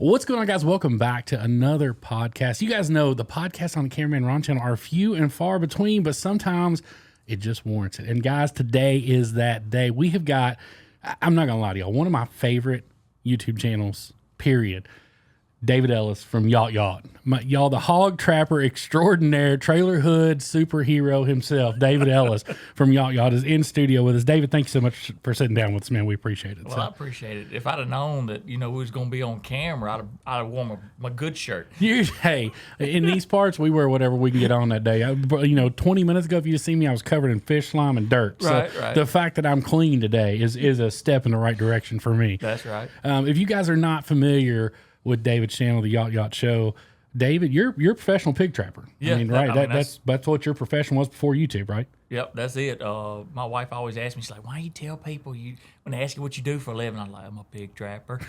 Well, what's going on, guys? Welcome back to another podcast. You guys know the podcasts on the Cameraman Ron channel are few and far between, but sometimes it just warrants it. And guys, today is that day. We have got, I'm not going to lie to y'all, one of my favorite YouTube channels, period. David Ellis from Yawt. Y'all, the hog trapper extraordinaire, trailer hood superhero himself, David Ellis from Yawt is in studio with us. David, thank you so much for sitting down with us, man. We appreciate it. Well, I appreciate it. If I'd have known that, we was going to be on camera, I'd have worn my good shirt. Hey, in these parts, we wear whatever we can get on that day. 20 minutes ago, if you just seen me, I was covered in fish slime and dirt. Right. The fact that I'm clean today is a step in the right direction for me. That's right. If you guys are not familiar with David's channel, the Yawt Show, David, you're a professional pig trapper. Yeah, that's what your profession was before YouTube, right? Yep, that's it. My wife always asks me, she's like, "Why you tell people when they ask you what you do for a living?" I'm like, "I'm a pig trapper."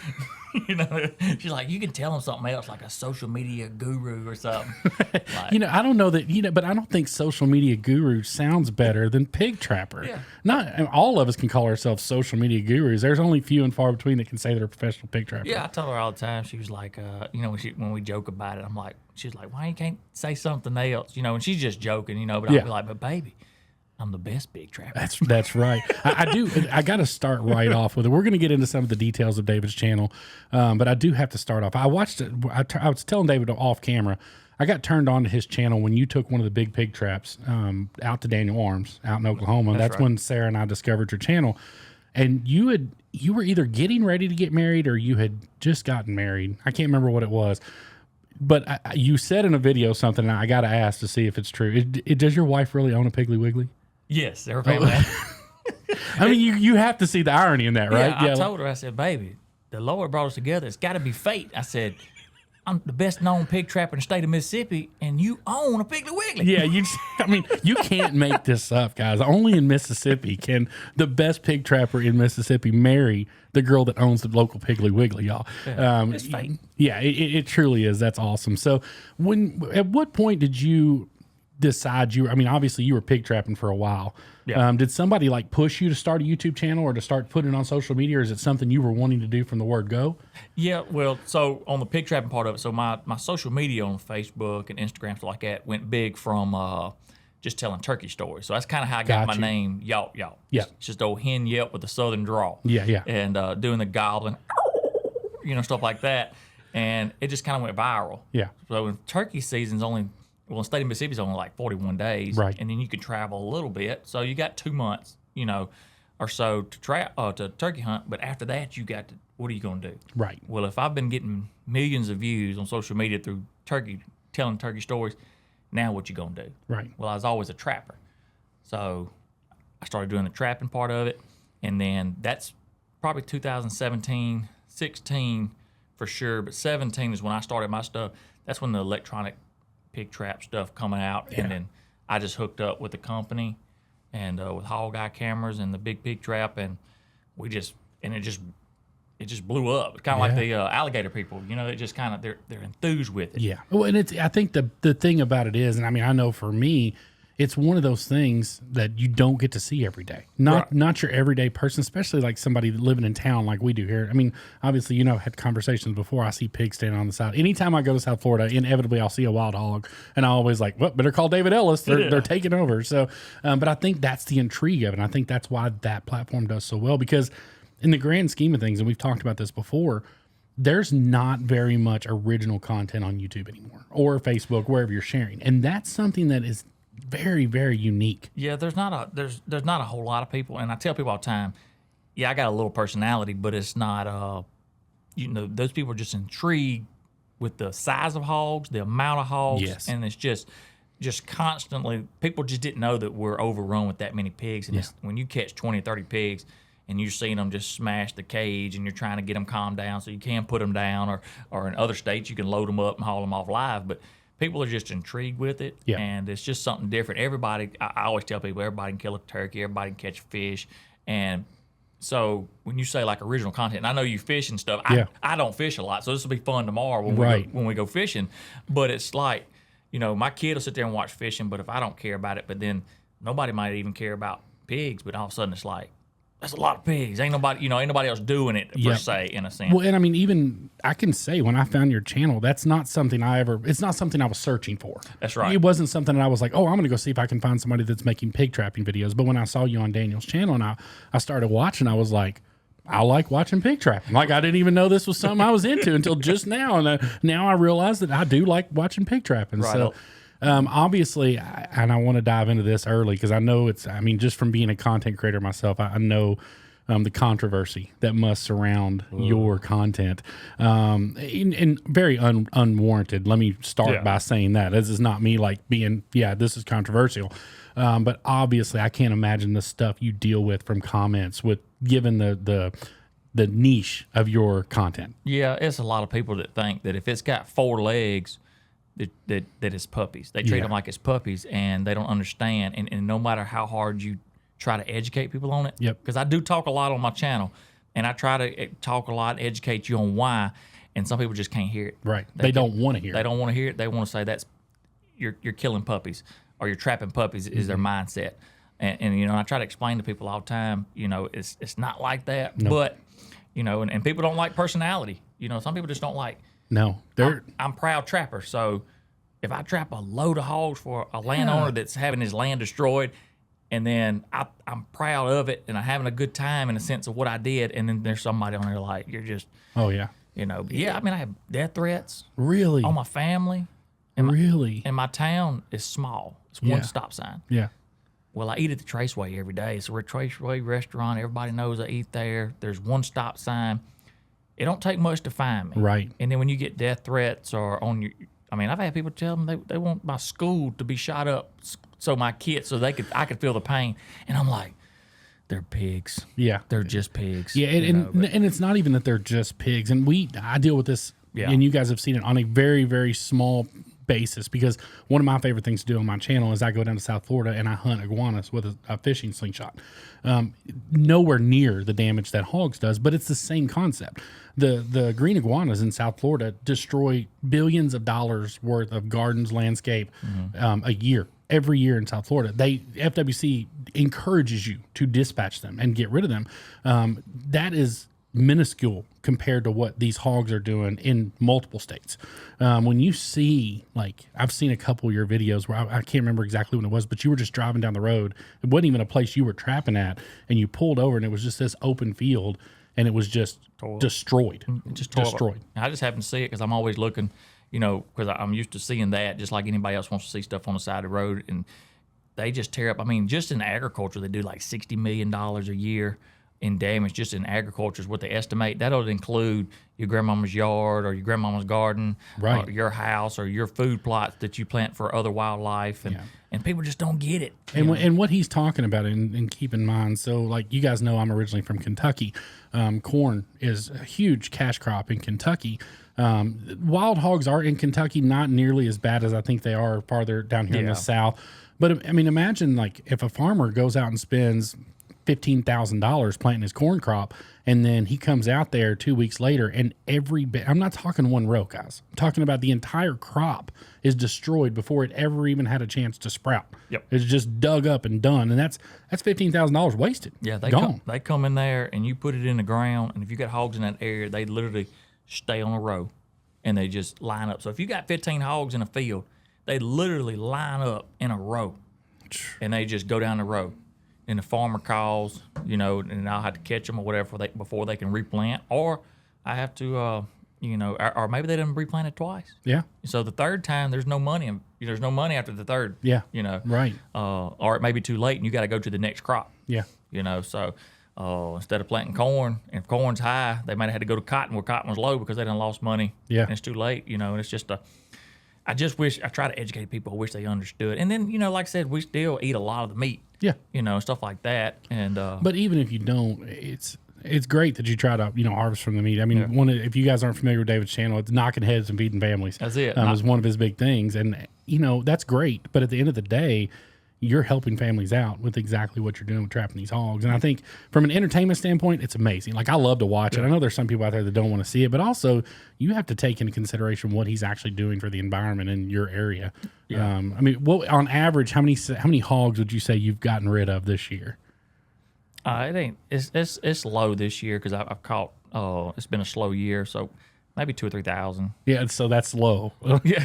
She's like, "You can tell them something else, like a social media guru or something." Like, I don't know that but I don't think social media guru sounds better than pig trapper. Yeah. Not all of us can call ourselves social media gurus. There's only few and far between that can say they're a professional pig trapper. Yeah, I tell her all the time. She was like, when we joke about it, she's like, "Why you can't say something else?" And she's just joking, but I'll be like, "But baby, I'm the best pig trapper." That's right. I got to start right off with it. We're going to get into some of the details of David's channel, but I do have to start off. I watched it. I was telling David off camera, I got turned on to his channel when you took one of the big pig traps out to Daniel Arms out in Oklahoma. That's right. When Sarah and I discovered your channel. And you were either getting ready to get married or you had just gotten married. I can't remember what it was. But you said in a video something, and I got to ask to see if it's true. Does your wife really own a Piggly Wiggly? Yes, they're family. I mean, you have to see the irony in that, right? Yeah, I told her, I said, "Baby, the Lord brought us together. It's got to be fate." I said, "I'm the best known pig trapper in the state of Mississippi, and you own a Piggly Wiggly." Yeah, you can't make this up, guys. Only in Mississippi can the best pig trapper in Mississippi marry the girl that owns the local Piggly Wiggly, y'all. Yeah, it's fate. Yeah, it truly is. That's awesome. So at what point did you decide obviously you were pig trapping for a while. Yeah. Did somebody push you to start a YouTube channel or to start putting it on social media, or is it something you were wanting to do from the word go? Yeah, well, so on the pig trapping part of it, so my social media on Facebook and Instagram, stuff like that, went big from just telling turkey stories. So that's kind of how I got my name, Yawt. Yeah. It's just old hen yelp with a southern drawl. Yeah. And doing the gobbling, stuff like that. And it just kind of went viral. Yeah. So when turkey season's only, the state of Mississippi is only 41 days. Right. And then you can travel a little bit. So you got 2 months, or so to turkey hunt. But after that, what are you going to do? Right. Well, if I've been getting millions of views on social media through telling turkey stories, now what you going to do? Right. Well, I was always a trapper. So I started doing the trapping part of it. And then that's probably 2017, 16 for sure. But 17 is when I started my stuff. That's when the electronic pig trap stuff coming out. Yeah. And then I just hooked up with the company and with Hog Eye cameras and the big pig trap. And it just blew up. It's kind of like the alligator people, they just kind of, they're enthused with it. Yeah. Well, and I think the thing about it is, and I know for me, it's one of those things that you don't get to see every day. Not your everyday person, especially somebody living in town like we do here. I mean, obviously, I've had conversations before. I see pigs standing on the side. Anytime I go to South Florida, inevitably I'll see a wild hog, and I always better call David Ellis. They're taking over. So, but I think that's the intrigue of it. And I think that's why that platform does so well, because in the grand scheme of things, and we've talked about this before, there's not very much original content on YouTube anymore, or Facebook, wherever you're sharing. And that's something that is very, very unique. Yeah, there's not a whole lot of people, and I tell people all the time, I got a little personality, but it's not those people are just intrigued with the size of hogs, the amount of hogs, yes. And it's just constantly, people just didn't know that we're overrun with that many pigs. And when you catch 20 or 30 pigs and you're seeing them just smash the cage and you're trying to get them calmed down so you can put them down, or in other states you can load them up and haul them off live, but people are just intrigued with it, and it's just something different. I always tell people, everybody can kill a turkey, everybody can catch a fish, and so when you say original content, and I know you fish and stuff, I don't fish a lot, so this will be fun tomorrow when we go fishing, but it's my kid will sit there and watch fishing, but if I don't care about it, but then nobody might even care about pigs, but all of a sudden it's that's a lot of pigs. Ain't nobody else doing it per se, in a sense. Well, and I mean, even I can say when I found your channel, it's not something I was searching for. That's right. It wasn't something that I was like, oh, I'm going to go see if I can find somebody that's making pig trapping videos. But when I saw you on Daniel's channel and I started watching, I was like, I like watching pig trapping. Like, I didn't even know this was something I was into until just now. And now I realize that I do like watching pig trapping. Right. So obviously, and I want to dive into this early because I know just from being a content creator myself, I know the controversy that must surround your content, and very unwarranted. Let me start by saying that. This is not me like being, this is controversial. But obviously, I can't imagine the stuff you deal with from comments given the niche of your content. Yeah, it's a lot of people that think that if it's got 4 legs, that it's puppies. They treat them like it's puppies, and they don't understand. And no matter how hard you try to educate people on it, because I do talk a lot on my channel, and I try to talk a lot, educate you on why, and some people just can't hear it. Right. They don't want to hear it. They don't want to hear it. They want to say you're killing puppies or you're trapping puppies is their mindset. And I try to explain to people all the time, it's not like that. Nope. But, and people don't like personality. Some people just don't like. No, I'm proud trapper. So if I trap a load of hogs for a landowner that's having his land destroyed, and then I'm proud of it and I'm having a good time in the sense of what I did, and then there's somebody on there like, you're just, I have death threats. Really? On my family. Really? And my town is small. It's one stop sign. Yeah. Well, I eat at the Traceway every day. So we're a Traceway restaurant. Everybody knows I eat there. There's one stop sign. It don't take much to find me. Right. And then when you get death threats or on your, I've had people tell them they want my school to be shot up so my kids, I could feel the pain. And I'm like, they're pigs. Yeah. They're just pigs. Yeah. And it's not even that they're just pigs. And I deal with this, and you guys have seen it on a very, very small basis, because one of my favorite things to do on my channel is I go down to South Florida and I hunt iguanas with a fishing slingshot. Nowhere near the damage that hogs does, but it's the same concept. The green iguanas in South Florida destroy billions of dollars worth of gardens, landscape a year. Every year in South Florida, FWC encourages you to dispatch them and get rid of them. That is minuscule compared to what these hogs are doing in multiple states. When you see, like, I've seen a couple of your videos where I can't remember exactly when it was, but you were just driving down the road. It wasn't even a place you were trapping at, and you pulled over and it was just this open field, and it was just destroyed. Just destroyed. I just happened to see it because I'm always looking, because I'm used to seeing that, just like anybody else wants to see stuff on the side of the road, and they just tear up. Just in agriculture, they do like $60 million a year in damage just in agriculture is what they estimate. That'll include your grandmama's yard or your grandmama's garden, or your house or your food plots that you plant for other wildlife, and people just don't get it. And what he's talking about, and keep in mind, so like you guys know, I'm originally from Kentucky. Corn is a huge cash crop in Kentucky. Wild hogs are in Kentucky not nearly as bad as I think they are farther down here in the South. But imagine like if a farmer goes out and spends $15,000 planting his corn crop, and then he comes out there 2 weeks later and every bit, I'm not talking one row, guys, I'm talking about the entire crop is destroyed before it ever even had a chance to sprout. It's just dug up and done, and that's $15,000 wasted. They come in there and you put it in the ground, and if you got hogs in that area, they literally stay on a row and they just line up. So if you got 15 hogs in a field, they literally line up in a row and they just go down the row. And the farmer calls, and I'll have to catch them or whatever before they can replant, or I have to, or maybe they didn't replant it twice. Yeah. So the third time, there's no money. There's no money after the third. Yeah. Right. Or it may be too late, and you got to go to the next crop. Yeah. So instead of planting corn, and if corn's high, they might have had to go to cotton where cotton was low because they done lost money. Yeah. And it's too late. And it's just I just wish I try to educate people. I wish they understood. And then, like I said, we still eat a lot of the meat. Yeah. Stuff like that. And but even if you don't, it's great that you try to harvest from the meat. If you guys aren't familiar with David's channel, it's knocking heads and feeding families. That's it. Is one of his big things, and that's great. But at the end of the day, you're helping families out with exactly what you're doing with trapping these hogs. And I think from an entertainment standpoint, it's amazing. Like, I love to watch it. I know there's some people out there that don't want to see it, but also you have to take into consideration what he's actually doing for the environment in your area. On average, how many hogs would you say you've gotten rid of this year? It ain't. It's low this year because I've caught. It's been a slow year, so maybe 2,000 or 3,000. Yeah, so that's low. Yeah.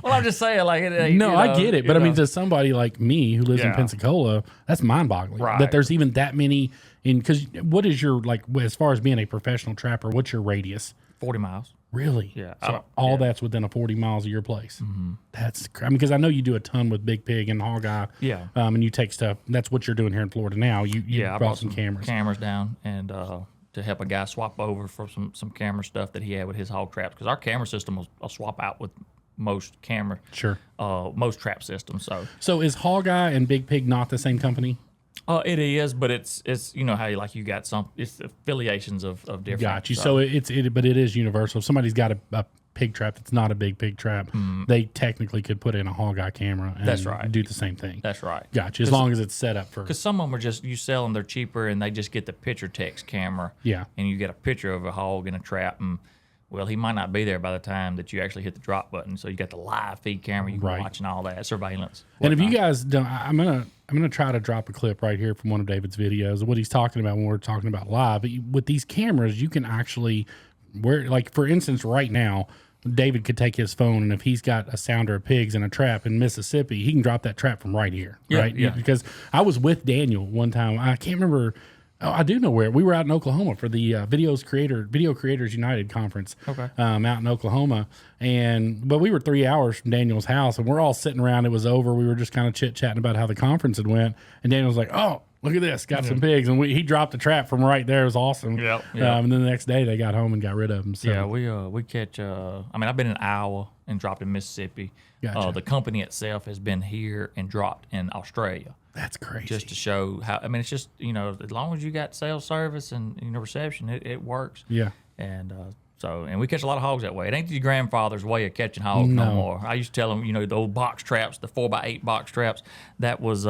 Well, I'm just saying, like, no, I get it, but I mean, to somebody like me who lives in Yeah. Pensacola, that's mind-boggling Right. that there's even that many. Because what is your like as far as being a professional trapper? What's your radius? 40 miles. Really? Yeah. So all that's within a 40 miles of your place. Mm-hmm. That's I mean, because I know you do a ton with Big Pig and Hog Eye. Yeah. And you take stuff. That's what you're doing here in Florida now. You I brought some cameras. Cameras down and to help a guy swap over for some camera stuff that he had with his hog traps because our camera system will swap out with most camera. Sure. Most trap systems. So is Hog Eye and Big Pig not the same company? It is, but it's you know how you got some it's affiliations of different. Got you. So but it is universal. If somebody's got a pig trap that's not a big pig trap, they technically could put in a Hog Eye camera and That's right. do the same thing. That's right. Got you. As long as it's set up for. Because some of them are just you sell them, they're cheaper, and they just get the picture text camera. Yeah. And you get a picture of a hog in a trap, and well, he might not be there by the time that you actually hit the drop button. So you got the live feed camera, you can watch and all that surveillance. And if you guys don't, I'm gonna try to drop a clip right here from one of David's videos of what he's talking about when we're talking about live. But with these cameras, you can actually, like for instance, right now, David could take his phone and if he's got a sounder of pigs in a trap in Mississippi, he can drop that trap from right here, right? Yeah. Because I was with Daniel one time. I can't remember. Oh, I do know where. We were out in Oklahoma for the Video Creators United conference. Okay. Out in Oklahoma, but we were 3 hours from Daniel's house, and we're all sitting around. It was over. We were just kind of chit chatting about how the conference had went, and Daniel was like, "Oh, look at this, got some pigs," and he dropped the trap from right there. It was awesome. Yep. And then the next day they got home and got rid of them. So. Yeah, we catch. I mean, I've been in Iowa and dropped in Mississippi. Gotcha. The company itself has been here and dropped in Australia. That's crazy. Just to show how. I mean, it's just as long as you got sales service and reception, it works. Yeah. And and we catch a lot of hogs that way. It ain't your grandfather's way of catching hogs no more. I used to tell them, the old box traps, the 4x8 box traps. That was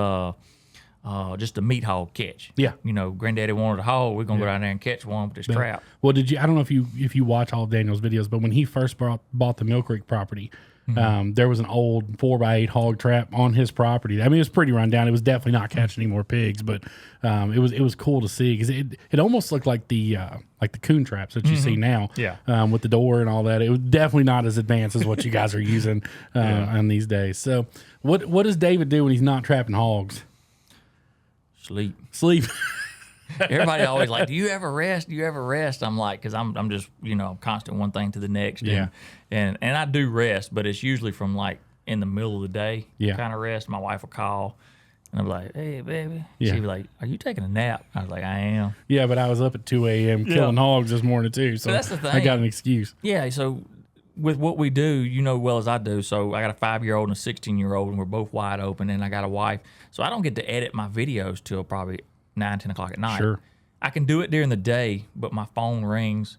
just a meat hog catch. Yeah. Granddaddy wanted a hog. We're gonna go down there and catch one with this trap. Well, I don't know if you watch all of Daniel's videos, but when he first bought the Mill Creek property, there was an old 4x8 hog trap on his property. I mean, it was pretty run down. It was definitely not catching any more pigs, but it was cool to see because it almost looked like the coon traps that you see now. Yeah. With the door and all that. It was definitely not as advanced as what you guys are using on these days. So, what does David do when he's not trapping hogs? Sleep. Everybody always like, do you ever rest? Do you ever rest? I'm like, because I'm just, constant one thing to the next. Yeah. And I do rest, but it's usually from like in the middle of the day kind of rest. My wife will call and I'm like, hey, baby. Yeah. She'd be like, are you taking a nap? I was like, I am. Yeah, but I was up at 2 a.m. killing hogs this morning too. So that's the thing. I got an excuse. Yeah, so with what we do, you know well as I do. So I got a 5-year-old and a 16-year-old, and we're both wide open, and I got a wife. So I don't get to edit my videos till probably 9, 10 o'clock at night. Sure. I can do it during the day, but my phone rings,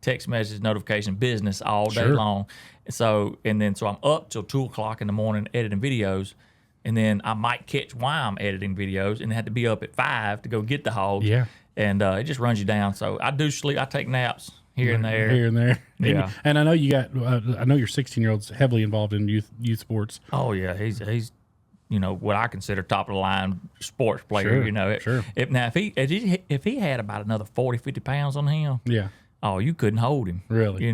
text message, notification, business all day long. So I'm up till 2 o'clock in the morning editing videos, and then I might catch while I'm editing videos and have to be up at 5 to go get the hogs. Yeah. And it just runs you down. So I do sleep. I take naps here and there. Here and there. Yeah. And I know you got. I know your 16-year-old's heavily involved in youth sports. Oh yeah, he's what I consider top of the line sports player. Sure. If he had about another 40, 50 pounds on him, oh, you couldn't hold him. Really?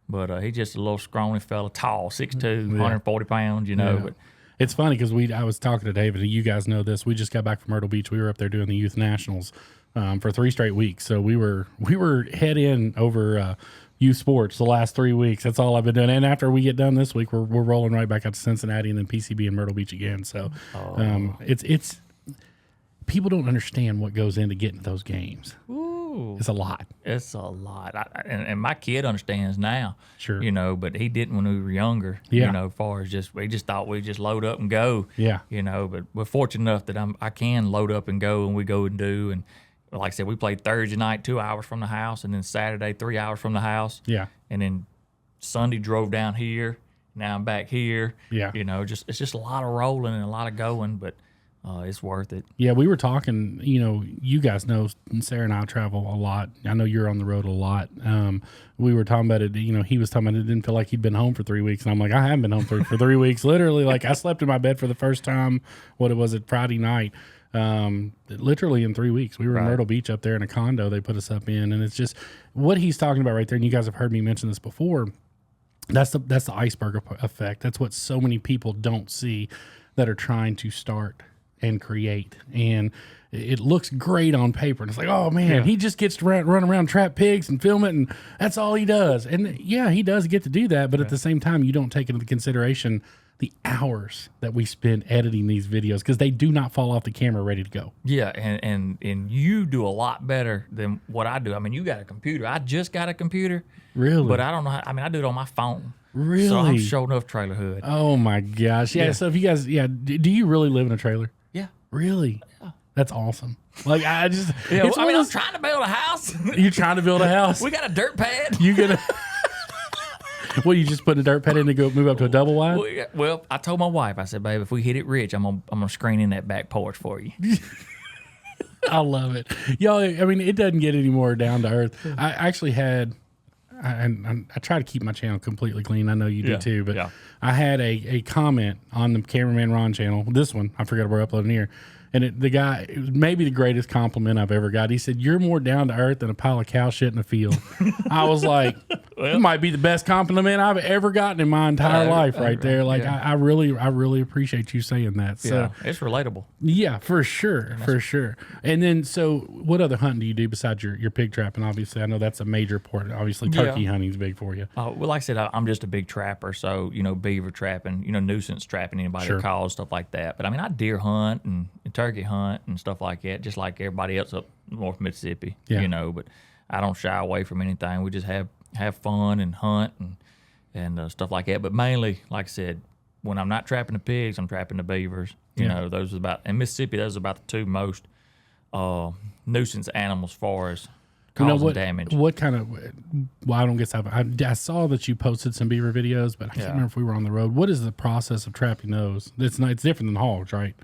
But he's just a little scrawny fella, tall, 6'2", 140 pounds. But it's funny because I was talking to David, and you guys know this. We just got back from Myrtle Beach. We were up there doing the youth nationals for 3 straight weeks. So we were head in over youth sports the last 3 weeks. That's all I've been doing. And after we get done this week, we're rolling right back out to Cincinnati and then PCB and Myrtle Beach again. So it's people don't understand what goes into getting to those games. Ooh, it's a lot. It's a lot. And my kid understands now. Sure. But he didn't when we were younger. Yeah. As far as we just thought we'd just load up and go. Yeah. But we're fortunate enough that I can load up and go, and we go and do. And like I said, we played Thursday night 2 hours from the house, and then Saturday 3 hours from the house. Yeah. And then Sunday drove down here. Now I'm back here. Yeah. It's just a lot of rolling and a lot of going, but it's worth it. Yeah, we were talking, you guys know Sarah and I travel a lot. I know you're on the road a lot. We were talking about it, he was talking about it didn't feel like he'd been home for 3 weeks. And I'm like, I haven't been home for 3 weeks. Literally, like I slept in my bed for the first time, Friday night. literally in 3 weeks. We were in Myrtle Beach up there in a condo they put us up in, and it's just what he's talking about right there. And you guys have heard me mention this before. That's the iceberg effect. That's what so many people don't see that are trying to start and create. And it looks great on paper. And it's like, oh, man, he just gets to run around, trap pigs and film it, and that's all he does. And, yeah, he does get to do that. But at the same time, you don't take into consideration the hours that we spend editing these videos because they do not fall off the camera ready to go. Yeah, and you do a lot better than what I do. I mean, you got a computer. I just got a computer. Really? But I don't know how. I mean, I do it on my phone. Really? So I'm sure enough trailer hood. Oh, my gosh. Yeah, so if you guys, do you really live in a trailer? Yeah. Really? Yeah. That's awesome. Like, I just... Yeah, well, I mean, I'm trying to build a house. You're trying to build a house? We got a dirt pad. You gonna... Well, you just put a dirt pad in to go move up to a double wide? Well, I told my wife, I said, babe, if we hit it rich, I'm gonna screen in that back porch for you. I love it. Y'all, I mean, it doesn't get any more down to earth. I actually had... I try to keep my channel completely clean. I know you do too, but I had a comment on the Cameraman Ron channel. This one, I forgot we're uploading here. And the guy, it was maybe the greatest compliment I've ever got. He said, "You're more down to earth than a pile of cow shit in a field." I was like, it might be the best compliment I've ever gotten in my entire life right there. Like, I really appreciate you saying that. So it's relatable. Yeah, for sure. For sure. And then, so what other hunting do you do besides your pig trapping? Obviously, I know that's a major part. Obviously, turkey hunting is big for you. Well, like I said, I'm just a big trapper. So, beaver trapping, nuisance trapping, anybody that calls, stuff like that. But I mean, I deer hunt and turkey hunt and stuff like that, just like everybody else up North Mississippi, but I don't shy away from anything. We just have fun and hunt and stuff like that. But mainly, like I said, when I'm not trapping the pigs, I'm trapping the beavers. Those are about, in Mississippi, those are about the two most nuisance animals as far as causing damage. What kind of, well, I don't guess I saw that you posted some beaver videos, but I can't remember if we were on the road. What is the process of trapping those? It's different than hogs, right?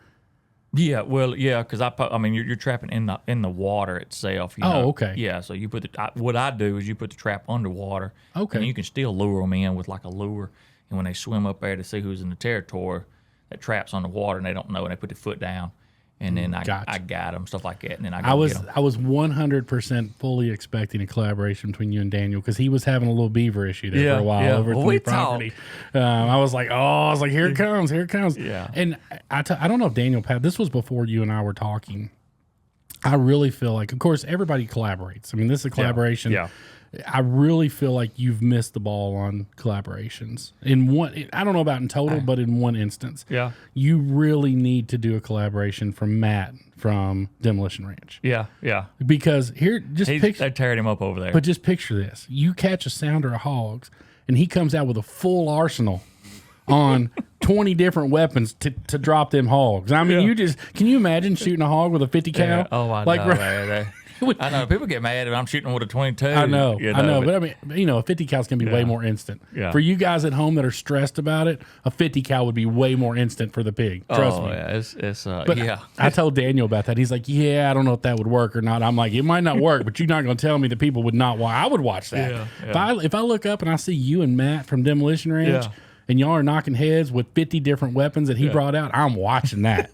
Yeah, well, yeah, because I mean, you're trapping in the water itself. Okay. Yeah, so you put what I do is you put the trap underwater. Okay. And you can still lure them in with like a lure, and when they swim up there to see who's in the territory, that trap's underwater and they don't know, and they put their foot down, and then I got them, stuff like that, and then I was 100% fully expecting a collaboration between you and Daniel because he was having a little beaver issue there for a while over at the new property. I was like, here it comes. Yeah. And I don't know if Daniel, this was before you and I were talking. I really feel like, of course, everybody collaborates. I mean, this is a collaboration. Yeah. I really feel like you've missed the ball on collaborations. I don't know about in total, but in one instance. Yeah. You really need to do a collaboration from Matt from Demolition Ranch. Yeah, yeah. Because here, they're tearing him up over there. But just picture this. You catch a sounder of hogs, and he comes out with a full arsenal on 20 different weapons to drop them hogs. I mean, can you imagine shooting a hog with a 50 cal? Yeah. Oh, I know, man. I know people get mad if I'm shooting with a 22. I know, but I mean, a 50 cal is going to be way more instant. Yeah. For you guys at home that are stressed about it, a 50 cal would be way more instant for the pig. Trust me. Yeah, I told Daniel about that. He's like, I don't know if that would work or not. I'm like, it might not work, but you're not going to tell me that people would not watch. I would watch that. Yeah. If I look up and I see you and Matt from Demolition Ranch. And y'all are knocking heads with 50 different weapons that he brought out, I'm watching that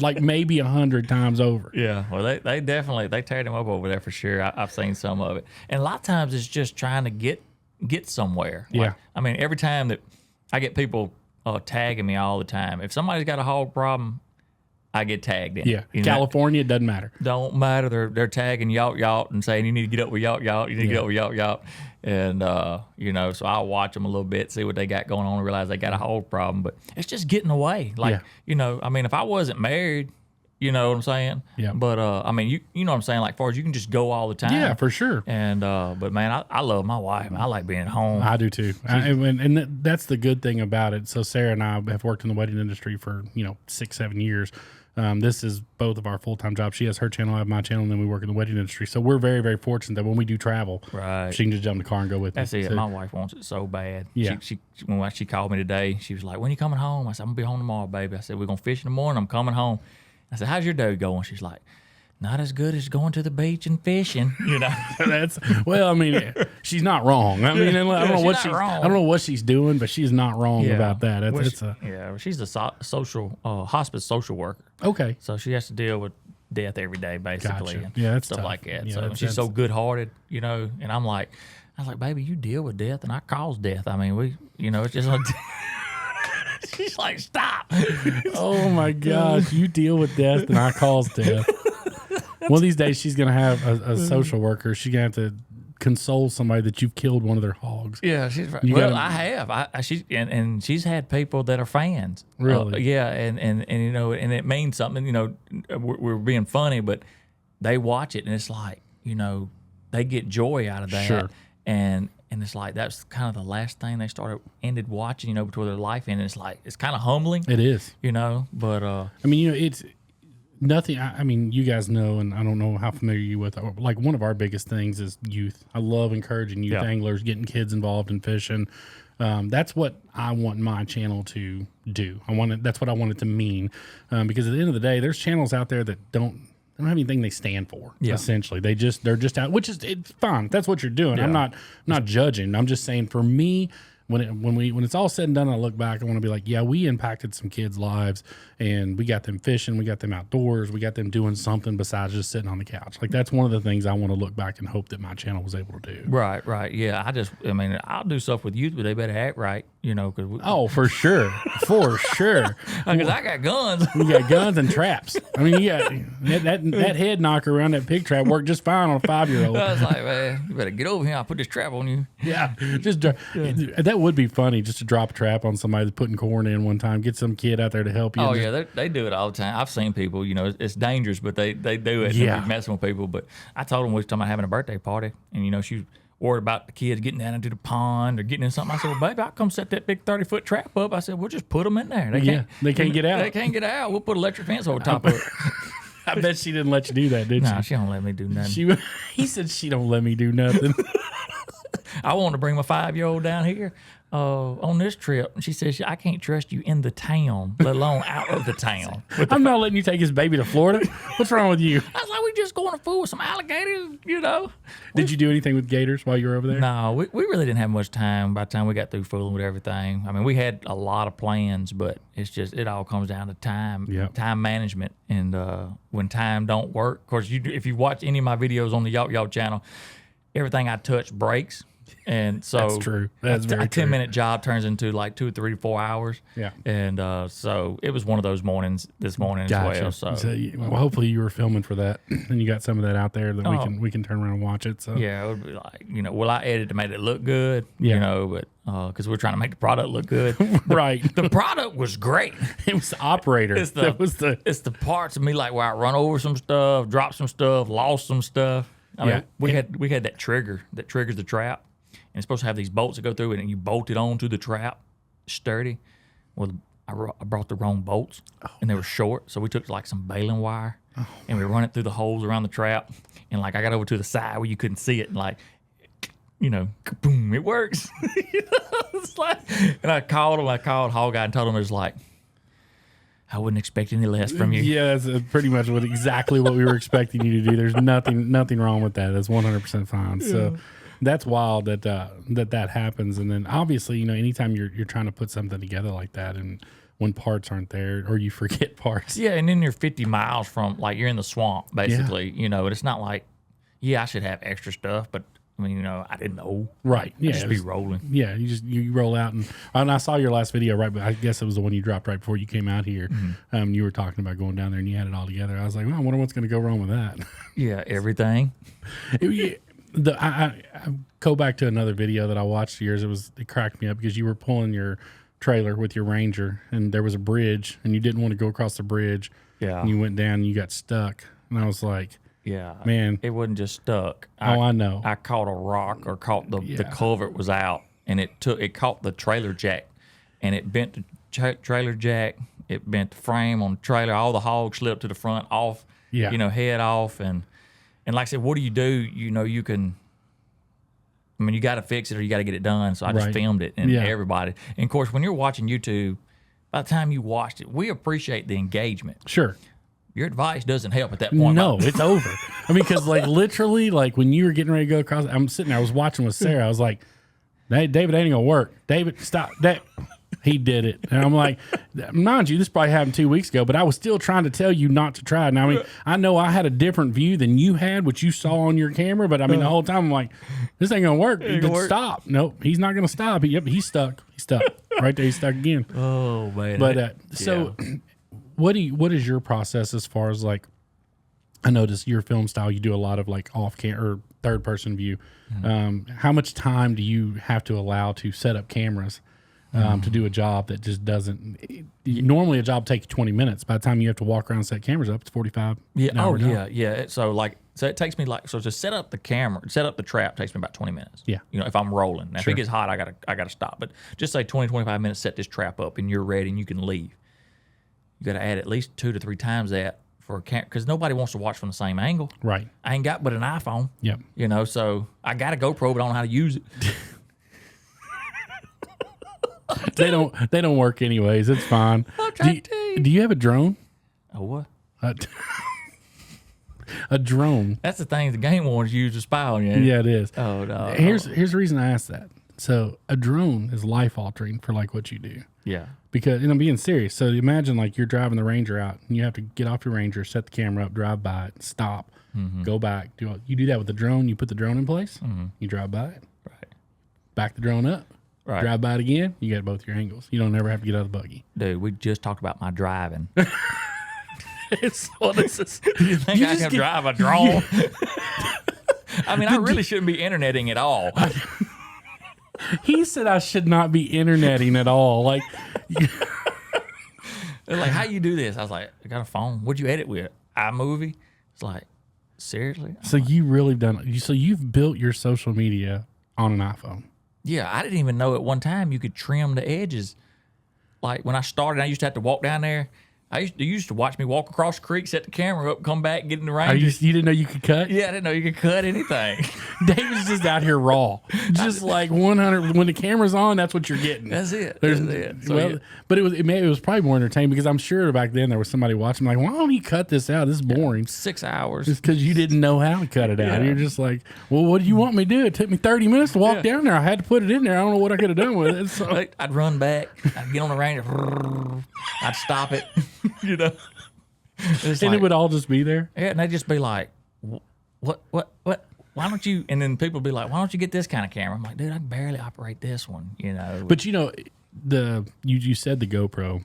like maybe 100 times over. Yeah, well, they definitely tear them up over there for sure. I've seen some of it, and a lot of times it's just trying to get somewhere. Like, I mean, every time that I get people tagging me all the time, if somebody's got a hog problem, I get tagged in. Yeah, California, it doesn't matter. Don't matter. They're tagging Yawt and saying you need to get up with Yawt. You need to get up with Yawt. And so I'll watch them a little bit, see what they got going on, and realize they got a hog problem. But it's just getting away. Like I mean, if I wasn't married, you know what I'm saying? Yeah. But I mean, you know what I'm saying? Like, far as you can just go all the time. Yeah, for sure. And but man, I love my wife. I like being at home. I do too. And that's the good thing about it. So Sarah and I have worked in the wedding industry for 6-7 years. This is both of our full-time jobs. She has her channel, I have my channel, and then we work in the wedding industry. So we're very, very fortunate that when we do travel, she can just jump in the car and go with us. me. That's it. My wife wants it so bad. Yeah. When she called me today, she was like, when are you coming home? I said, I'm going to be home tomorrow, baby. I said, we're going to fish in the morning. I'm coming home. I said, how's your day going? She's like, not as good as going to the beach and fishing, Well, I mean, she's not wrong. I mean, I don't know what she's doing, but she's not wrong about that. She's a social hospice social worker. Okay. So she has to deal with death every day, basically. Gotcha. And that's stuff tough. like that. Yeah, So she's so good-hearted, and I was like, baby, you deal with death, and I cause death. I mean, it's just. She's like, stop. Oh my gosh, you deal with death, and I cause death. One of these days, she's gonna have a social worker. She's gonna have to console somebody that you've killed one of their hogs. Yeah, she's right. I have. She's had people that are fans. Really? And it means something. We're being funny, but they watch it, and it's like, they get joy out of that. Sure. And it's like that's kind of the last thing they ended watching, before their life ended. It's like it's kind of humbling. It is. But I mean, it's nothing. I mean, you guys know, and I don't know how familiar you with. Like one of our biggest things is youth. I love encouraging youth anglers, getting kids involved in fishing. That's what I want my channel to do. That's what I want it to mean. Because at the end of the day, there's channels out there that don't have anything they stand for. Yeah. Essentially, they're just out, which is it's fine. That's what you're doing. Yeah. I'm not judging. I'm just saying for me. When it's all said and done, I look back, I want to be like, yeah, we impacted some kids' lives, and we got them fishing, we got them outdoors, we got them doing something besides just sitting on the couch. Like that's one of the things I want to look back and hope that my channel was able to do. Right, yeah. I'll do stuff with youth, but they better act right, cause for sure, because I got guns. You got guns and traps. I mean, you got that head knocker around that pig trap worked just fine on a 5-year-old. I was like, man, you better get over here. I'll put this trap on you. Yeah, that would be funny just to drop a trap on somebody that's putting corn in one time. Get some kid out there to help you. Oh yeah, they do it all the time. I've seen people. It's dangerous, but they do it. Yeah, they're messing with people. But I told them we was talking about having a birthday party, and she was worried about the kids getting down into the pond or getting in something. I said, well, baby, I'll come set that big 30-foot trap up. I said, we'll just put them in there. They can't get out. They can't get out. We'll put electric fence over top of it. I bet she didn't let you do that, did she? Nah, she don't let me do nothing. He said she don't let me do nothing. I wanted to bring my 5-year-old down here on this trip. And she says, I can't trust you in the town, let alone out of the town. I'm not letting you take his baby to Florida. What's wrong with you? I was like, we just going to fool with some alligators, Did you do anything with gators while you were over there? No, we really didn't have much time by the time we got through fooling with everything. I mean, we had a lot of plans, but it all comes down to time management. And when time don't work, of course, if you watch any of my videos on the Yawt channel, everything I touch breaks. And so that's true. That's very true. A 10-minute job turns into like 2, 3, 4 hours. Yeah. And so it was one of those mornings this morning as well. So well, hopefully you were filming for that, and you got some of that out there that we can turn around and watch it. So yeah, it would be like will I edit to make it look good? Yeah. But because we're trying to make the product look good. Right. The product was great. It was the operator. It's the parts of me like where I run over some stuff, drop some stuff, lost some stuff. I mean, we had that trigger that triggers the trap. And it's supposed to have these bolts that go through it, and you bolt it onto the trap, sturdy. Well, I brought the wrong bolts, and they were short, so we took like some baling wire, and we run it through the holes around the trap, and like I got over to the side where you couldn't see it, and like, boom, it works. It's like, and I called Hog Guy and told him it was like, I wouldn't expect any less from you. Yeah, that's pretty much exactly what we were expecting you to do. There's nothing wrong with that. That's 100% fine. So. That's wild that happens, and then obviously anytime you're trying to put something together like that, and when parts aren't there or you forget parts, and then you're 50 miles from you're in the swamp basically, and it's not like I should have extra stuff, but I mean I didn't know, right? Yeah, just be rolling. Yeah, you roll out, and I saw your last video but I guess it was the one you dropped right before you came out here. Mm-hmm. You were talking about going down there and you had it all together. I was like, well, I wonder what's going to go wrong with that. Yeah, everything. I go back to another video that I watched yours. It cracked me up because you were pulling your trailer with your Ranger, and there was a bridge, and you didn't want to go across the bridge. Yeah. And you went down and you got stuck. And I was like, yeah, man, it wasn't just stuck. I know. I caught a rock or caught the culvert was out, and it caught the trailer jack, and it bent the trailer jack. It bent the frame on the trailer. All the hogs slipped to the front off. Yeah. Head off and like I said, what do? You can. I mean, you got to fix it or you got to get it done. So I just filmed it, and everybody. And of course, when you're watching YouTube, by the time you watched it, we appreciate the engagement. Sure. your advice doesn't help at that point. No, it's over. I mean, because like literally, like when you were getting ready to go across, I'm sitting there, I was watching with Sarah. I was like, hey, David, ain't gonna work. David, stop that. He did it. And I'm like, mind you, this probably happened 2 weeks ago, but I was still trying to tell you not to try it. Now, I mean, I know I had a different view than you had, which you saw on your camera, but I mean, the whole time I'm like, this ain't gonna work. Stop. Nope, he's not gonna stop. Yep, he's stuck. He's stuck. Right there, he's stuck again. Oh, man. But so what is your process as far as like, I noticed your film style, you do a lot of like off camera or third person view. How much time do you have to allow to set up cameras to do a job that just doesn't? Normally, a job takes 20 minutes. By the time you have to walk around and set cameras up, it's 45. Yeah. Yeah. So it takes me to set up the camera, set up the trap takes me about 20 minutes. Yeah. If I'm rolling. Now, if it gets hot, I gotta stop. But just say 20, 25 minutes, set this trap up, and you're ready, and you can leave. You got to add at least 2 to 3 times that for a camera, because nobody wants to watch from the same angle. Right. I ain't got but an iPhone. Yep. So I got a GoPro, but I don't know how to use it. They don't work anyways. It's fine. Do you have a drone? A what? A drone. That's the thing the game wants use to spy on you. Yeah, it is. Oh no. Here's the reason I asked that. So a drone is life altering for like what you do. Yeah. Because, and I'm being serious. So imagine like you're driving the Ranger out and you have to get off your Ranger, set the camera up, drive by it, stop, go back. You do that with the drone. You put the drone in place. You drive by it. Right. Back the drone up. Right. Drive by it again. You got both your angles. You don't ever have to get out of the buggy. Dude, we just talked about my driving. What is this? Do you think I can drive a drone? I mean, I really shouldn't be interneting at all. He said I should not be interneting at all. Like, they're like, how you do this? I was like, I got a phone. What'd you edit with? iMovie? It's like, seriously? so you really done. So you've built your social media on an iPhone. Yeah, I didn't even know at one time you could trim the edges. Like when I started, I used to have to walk down there. You used to watch me walk across the creek, set the camera up, come back, get in the Ranger. You didn't know you could cut? Yeah, I didn't know you could cut anything. David's just out here raw. Just like 100. When the camera's on, that's what you're getting. That's it. There's, That's it. So, well, yeah. But it was probably more entertaining because I'm sure back then there was somebody watching like, why don't you cut this out? This is boring. 6 hours. Just because you didn't know how to cut it out. Yeah. You're just like, well, what do you want me to do? It took me 30 minutes to walk down there. I had to put it in there. I don't know what I could have done with it. So. Like, I'd run back. I'd get on the Ranger. I'd stop it. And it would all just be there. Yeah, and they'd just be like, what? Why don't you? And then people would be like, why don't you get this kind of camera? I'm like, dude, I can barely operate this one, But you said the GoPro,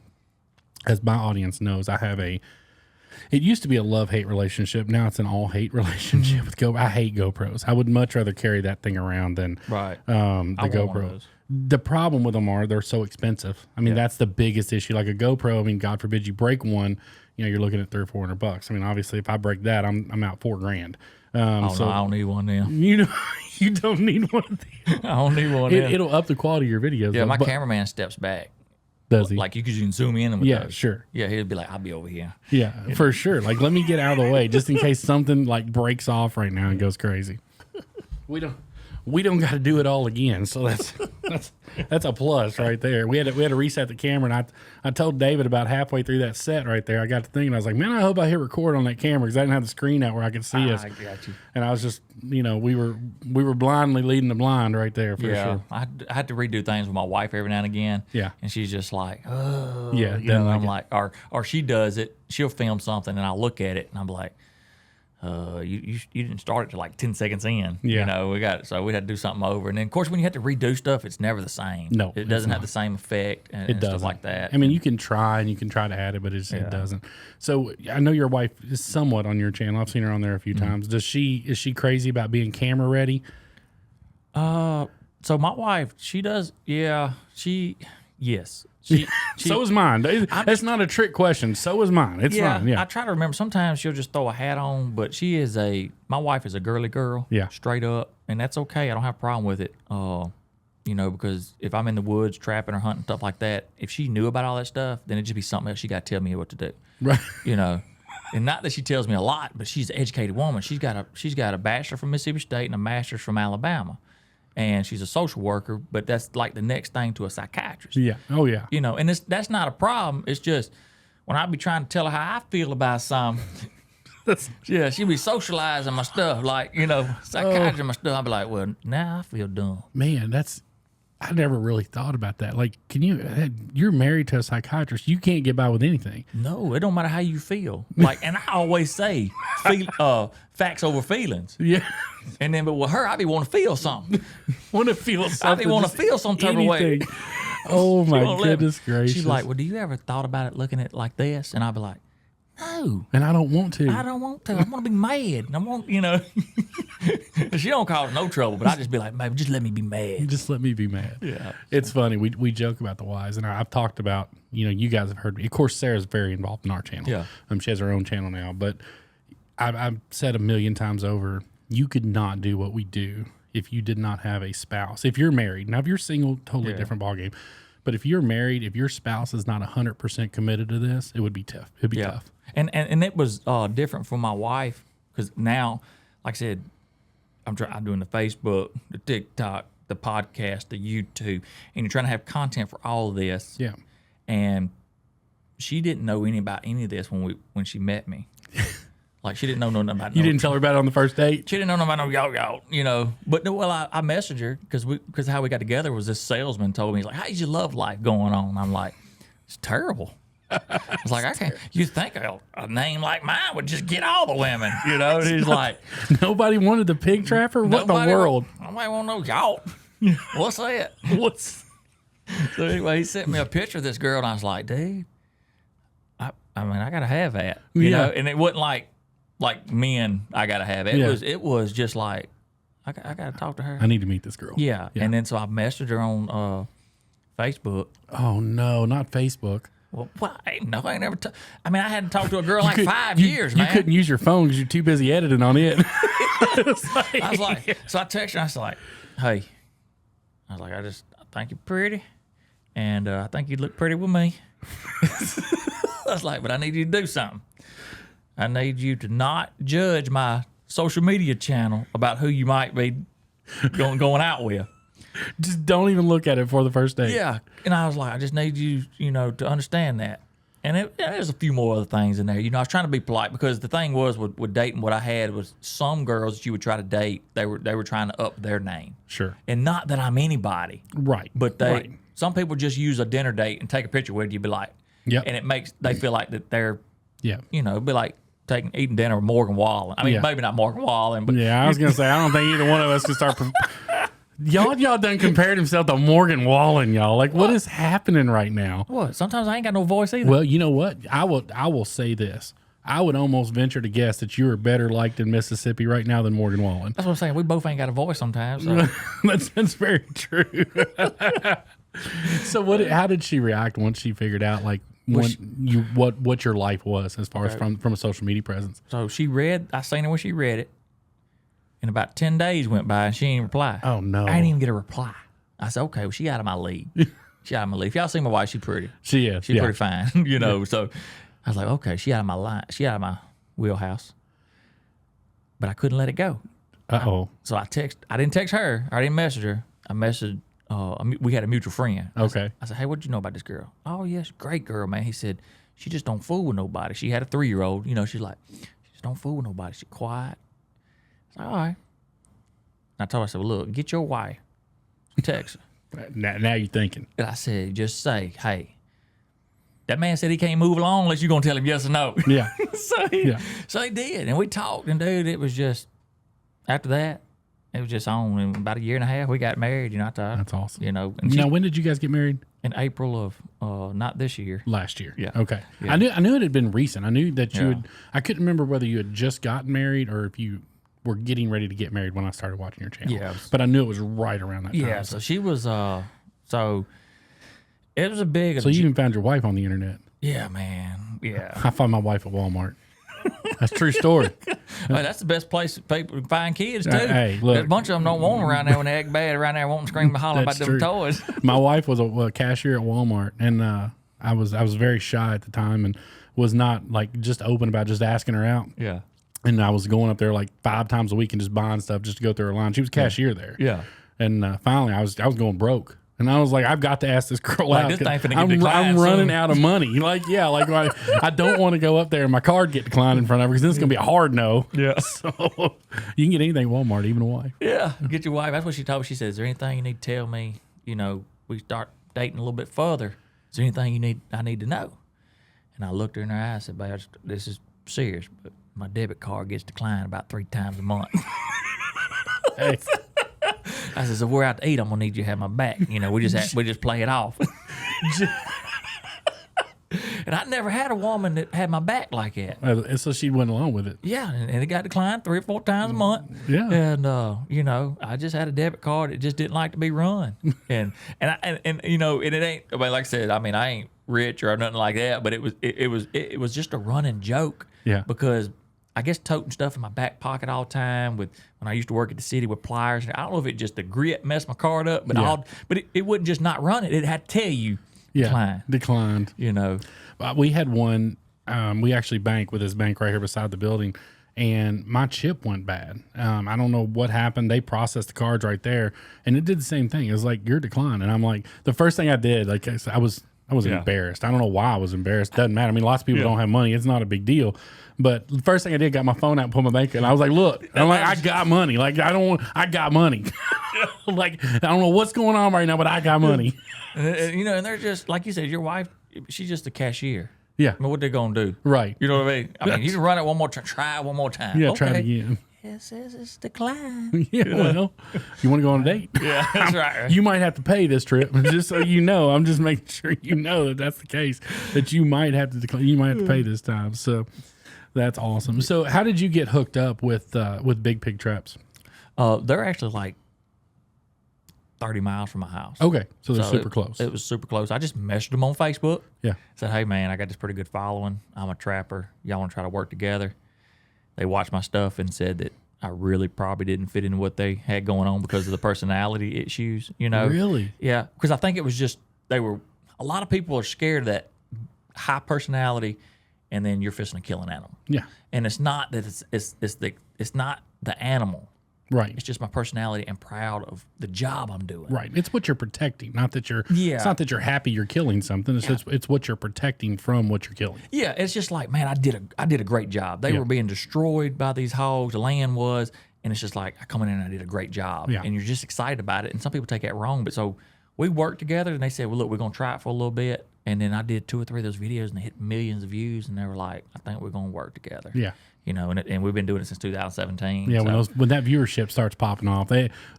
as my audience knows, it used to be a love-hate relationship. Now it's an all-hate relationship with GoPro. I hate GoPros. I would much rather carry that thing around than the GoPro. The problem with them they're so expensive. I mean, that's the biggest issue. Like a GoPro, I mean, God forbid you break one, you're looking at $300 or $400. I mean, obviously, if I break that, I'm out $4,000. So no, I don't need one now. you don't need one of these. I don't need one. It'll up the quality of your videos. Yeah, though, my cameraman steps back. Does he? Like you can zoom in with those. Sure. Yeah, he'd be like, I'll be over here. Yeah, for sure. Like, let me get out of the way just in case something like breaks off right now and goes crazy. We don't got to do it all again. So that's a plus right there. We had to reset the camera, and I told David about halfway through that set right there. I got to thinking, I was like, man, I hope I hit record on that camera because I didn't have the screen out where I could see us. I got you. And I was just, we were blindly leading the blind right there for sure. I had to redo things with my wife every now and again. Yeah. And she's just like, oh. Yeah. I'm like, or she does it. She'll film something, and I'll look at it, and I'm like, you didn't start it to like 10 seconds in. Yeah. We had to do something over. And then, of course, when you have to redo stuff, it's never the same. No, it doesn't have the same effect and stuff like that. I mean, you can try to add it, but it doesn't. So I know your wife is somewhat on your channel. I've seen her on there a few times. Is she crazy about being camera ready? So my wife, she does. Yeah, yes. So is mine. That's not a trick question. So is mine. It's fine. Yeah. I try to remember. Sometimes she'll just throw a hat on, but my wife is a girly girl. Yeah. Straight up. And that's okay. I don't have a problem with it. Because if I'm in the woods trapping or hunting, stuff like that, if she knew about all that stuff, then it'd just be something else she got to tell me what to do. Right. And not that she tells me a lot, but she's an educated woman. She's got a bachelor from Mississippi State and a master's from Alabama. And she's a social worker, but that's like the next thing to a psychiatrist. Yeah. Oh, yeah. And that's not a problem. It's just when I be trying to tell her how I feel about something, yeah, she be socializing my stuff, like, psychiatry my stuff. I be like, well, now I feel dumb. Man, I never really thought about that. Like, you're married to a psychiatrist. You can't get by with anything. No, it don't matter how you feel. Like, and I always say, facts over feelings. Yeah. And then, but with her, I be want to feel something. Want to feel something. I be want to feel some type of way. Oh, my goodness gracious. She's like, well, do you ever thought about it looking at it like this? And I'd be like, no. And I don't want to. I don't want to. I want to be mad. I want, She don't cause no trouble, but I just be like, maybe just let me be mad. Just let me be mad. Yeah. It's funny. We joke about the wives, and I've talked about, you guys have heard me. Of course, Sarah's very involved in our channel. Yeah. She has her own channel now, but I've said a million times over, you could not do what we do if you did not have a spouse. If you're married, now if you're single, totally different ballgame. But if you're married, if your spouse is not 100% committed to this, it would be tough. It'd be tough. And it was different for my wife, because now, like I said, I'm doing the Facebook, the TikTok, the podcast, the YouTube, and you're trying to have content for all of this. Yeah. And she didn't know about any of this when she met me. Like, she didn't know nothing about. You didn't tell her about it on the first date? She didn't know nothing about no Yawt. But I messaged her because how we got together was this salesman told me, he's like, how's your love life going on? I'm like, it's terrible. I was like, I can't. You think a name like mine would just get all the women, And he's like, nobody wanted the pig trapper. What in the world? Nobody want no Yawt. What's that? So anyway, he sent me a picture of this girl, and I was like, dude, I gotta have that, you know. And it wasn't like men, I gotta have it. It was just like, I gotta talk to her. I need to meet this girl. Yeah. And then so I messaged her on Facebook. Oh no, not Facebook. Well, I ain't never. I hadn't talked to a girl in 5 years, man. You couldn't use your phone because you're too busy editing on it. I was like, so I texted her. I was like, hey, I think you're pretty, and I think you'd look pretty with me. I was like, but I need you to do something. I need you to not judge my social media channel about who you might be going out with. Just don't even look at it for the first date. Yeah. And I was like, I just need you, to understand that. And there's a few more other things in there. I was trying to be polite, because the thing was with dating, what I had was some girls that you would try to date, they were trying to up their name. Sure. And not that I'm anybody. Right. But some people just use a dinner date and take a picture with you, be like, and they feel like that they're, be like eating dinner with Morgan Wallen. Maybe not Morgan Wallen, but I was gonna say, I don't think either one of us could start. Y'all done compared himself to Morgan Wallen, y'all. Like, what is happening right now? What? Sometimes I ain't got no voice either. Well, you know what? I will say this. I would almost venture to guess that you are better liked in Mississippi right now than Morgan Wallen. That's what I'm saying. We both ain't got a voice sometimes. So. That's very true. So how did she react once she figured out what your life was as far as from a social media presence? So I seen her when she read it. And about 10 days went by and she didn't reply. Oh, no. I didn't even get a reply. I said, okay, well, she out of my league. If y'all see my wife, she's pretty. She is. She's pretty fine, So I was like, okay, she out of my line. She out of my wheelhouse. But I couldn't let it go. Uh-oh. So I didn't text her. I didn't message her. I messaged, we had a mutual friend. Okay. I said, hey, what did you know about this girl? Oh, yes, great girl, man. He said, she just don't fool with nobody. She had a 3-year-old. She's like, she just don't fool with nobody. She's quiet. All right. And I told her, I said, well, look, get your wife. Text her. Now you're thinking. And I said, just say, hey, that man said he can't move along unless you're going to tell him yes or no. Yeah. So he did. And we talked. And, dude, it was just, after that, it was just on. In about a year and a half, we got married. That's awesome. And now, when did you guys get married? In April of, not this year. Last year. Yeah. Okay. Yeah. I knew it had been recent. I knew that you had, I couldn't remember whether you had just gotten married or if you were getting ready to get married when I started watching your channel. Yeah. But I knew it was right around that time. Yeah. So she was, so it was a big. So you even found your wife on the internet. Yeah, man. Yeah. I found my wife at Walmart. That's a true story. Well, that's the best place people can find kids, too. Hey, look. There's a bunch of them don't want them around there when they act bad around there wanting to scream and holler about them toys. My wife was a cashier at Walmart, and I was very shy at the time and was not just open about just asking her out. Yeah. And I was going up there 5 times a week and just buying stuff just to go through her line. She was a cashier there. Yeah. And finally, I was going broke. And I was like, I've got to ask this girl Like, out. this thing finna get I'm declined running soon. out of money. Like, yeah, like I don't want to go up there and my card get declined in front of her because this is going to be a hard no. Yeah. So you can get anything at Walmart, even a wife. Yeah, get your wife. That's what she told me. She said, "Is there anything you need to tell me? You know, we start dating a little bit further. Is there anything I need to know?" And I looked her in her eye and said, "Babe, this is serious, but my debit card gets declined about 3 times a month." Hey. I said, "So if we're out to eat, I'm gonna need you to have my back. You know, we just play it off." And I never had a woman that had my back like that. And so she went along with it. Yeah, and it got declined 3 or 4 times a month. Yeah. And you know, I just had a debit card. It just didn't like to be run. and you know, and it ain't. I mean, like I said, I ain't rich or nothing like that. But it was just a running joke. Yeah. Because I guess toting stuff in my back pocket all the time when I used to work at the city with pliers. I don't know if it just the grit messed my card up, but it wouldn't just not run it. It had to tell you Declined. You know. We had one. We actually bank with this bank right here beside the building, and my chip went bad. I don't know what happened. They processed the cards right there, and it did the same thing. It was like, "You're declined," and I'm like, the first thing I did, like I was embarrassed. I don't know why I was embarrassed. Doesn't matter. I mean, lots of people don't have money. It's not a big deal. But the first thing I did, got my phone out and put my bank in. And I was like, "Look," and I'm like, "I got money. Like I got money. Like I don't know what's going on right now, but I got money." You know, and they're just like you said, your wife, she's just a cashier. Yeah. I mean, what they gonna do? Right. You know what I mean? I mean, you can run it one more time. Try it one more time. Yeah, okay. try it again. It says it's declined. Yeah, well, you want to go on a date? Yeah, that's right. You might have to pay this trip, just so you know. I'm just making sure you know that that's the case. That you might have to decline. You might have to pay this time. So that's awesome. So how did you get hooked up with Big Pig Traps? They're actually like 30 miles from my house. Okay, so they're super it, close. It was super close. I just messaged them on Facebook. Yeah. Said, "Hey man, I got this pretty good following. I'm a trapper. Y'all want to try to work together?" They watched my stuff and said that I really probably didn't fit into what they had going on because of the personality issues. You know. Really? Yeah, because I think it was just a lot of people are scared of that high personality, and then you're fixing to kill an animal. Yeah. And it's not that it's not the animal. Right. It's just my personality and proud of the job I'm doing. Right. It's what you're protecting. Not that you're. Yeah. It's not that you're happy you're killing something. It's just it's what you're protecting from what you're killing. Yeah, it's just like, man, I did a great job. They were being destroyed by these hogs. The land was, and it's just like I come in and I did a great job. Yeah. And you're just excited about it. And some people take that wrong, but so we worked together, and they said, "Well, look, we're gonna try it for a little bit." And then I did 2 or 3 of those videos, and they hit millions of views. And they were like, "I think we're gonna work together." Yeah. You know, and we've been doing it since 2017. Yeah, so. when that viewership starts popping off,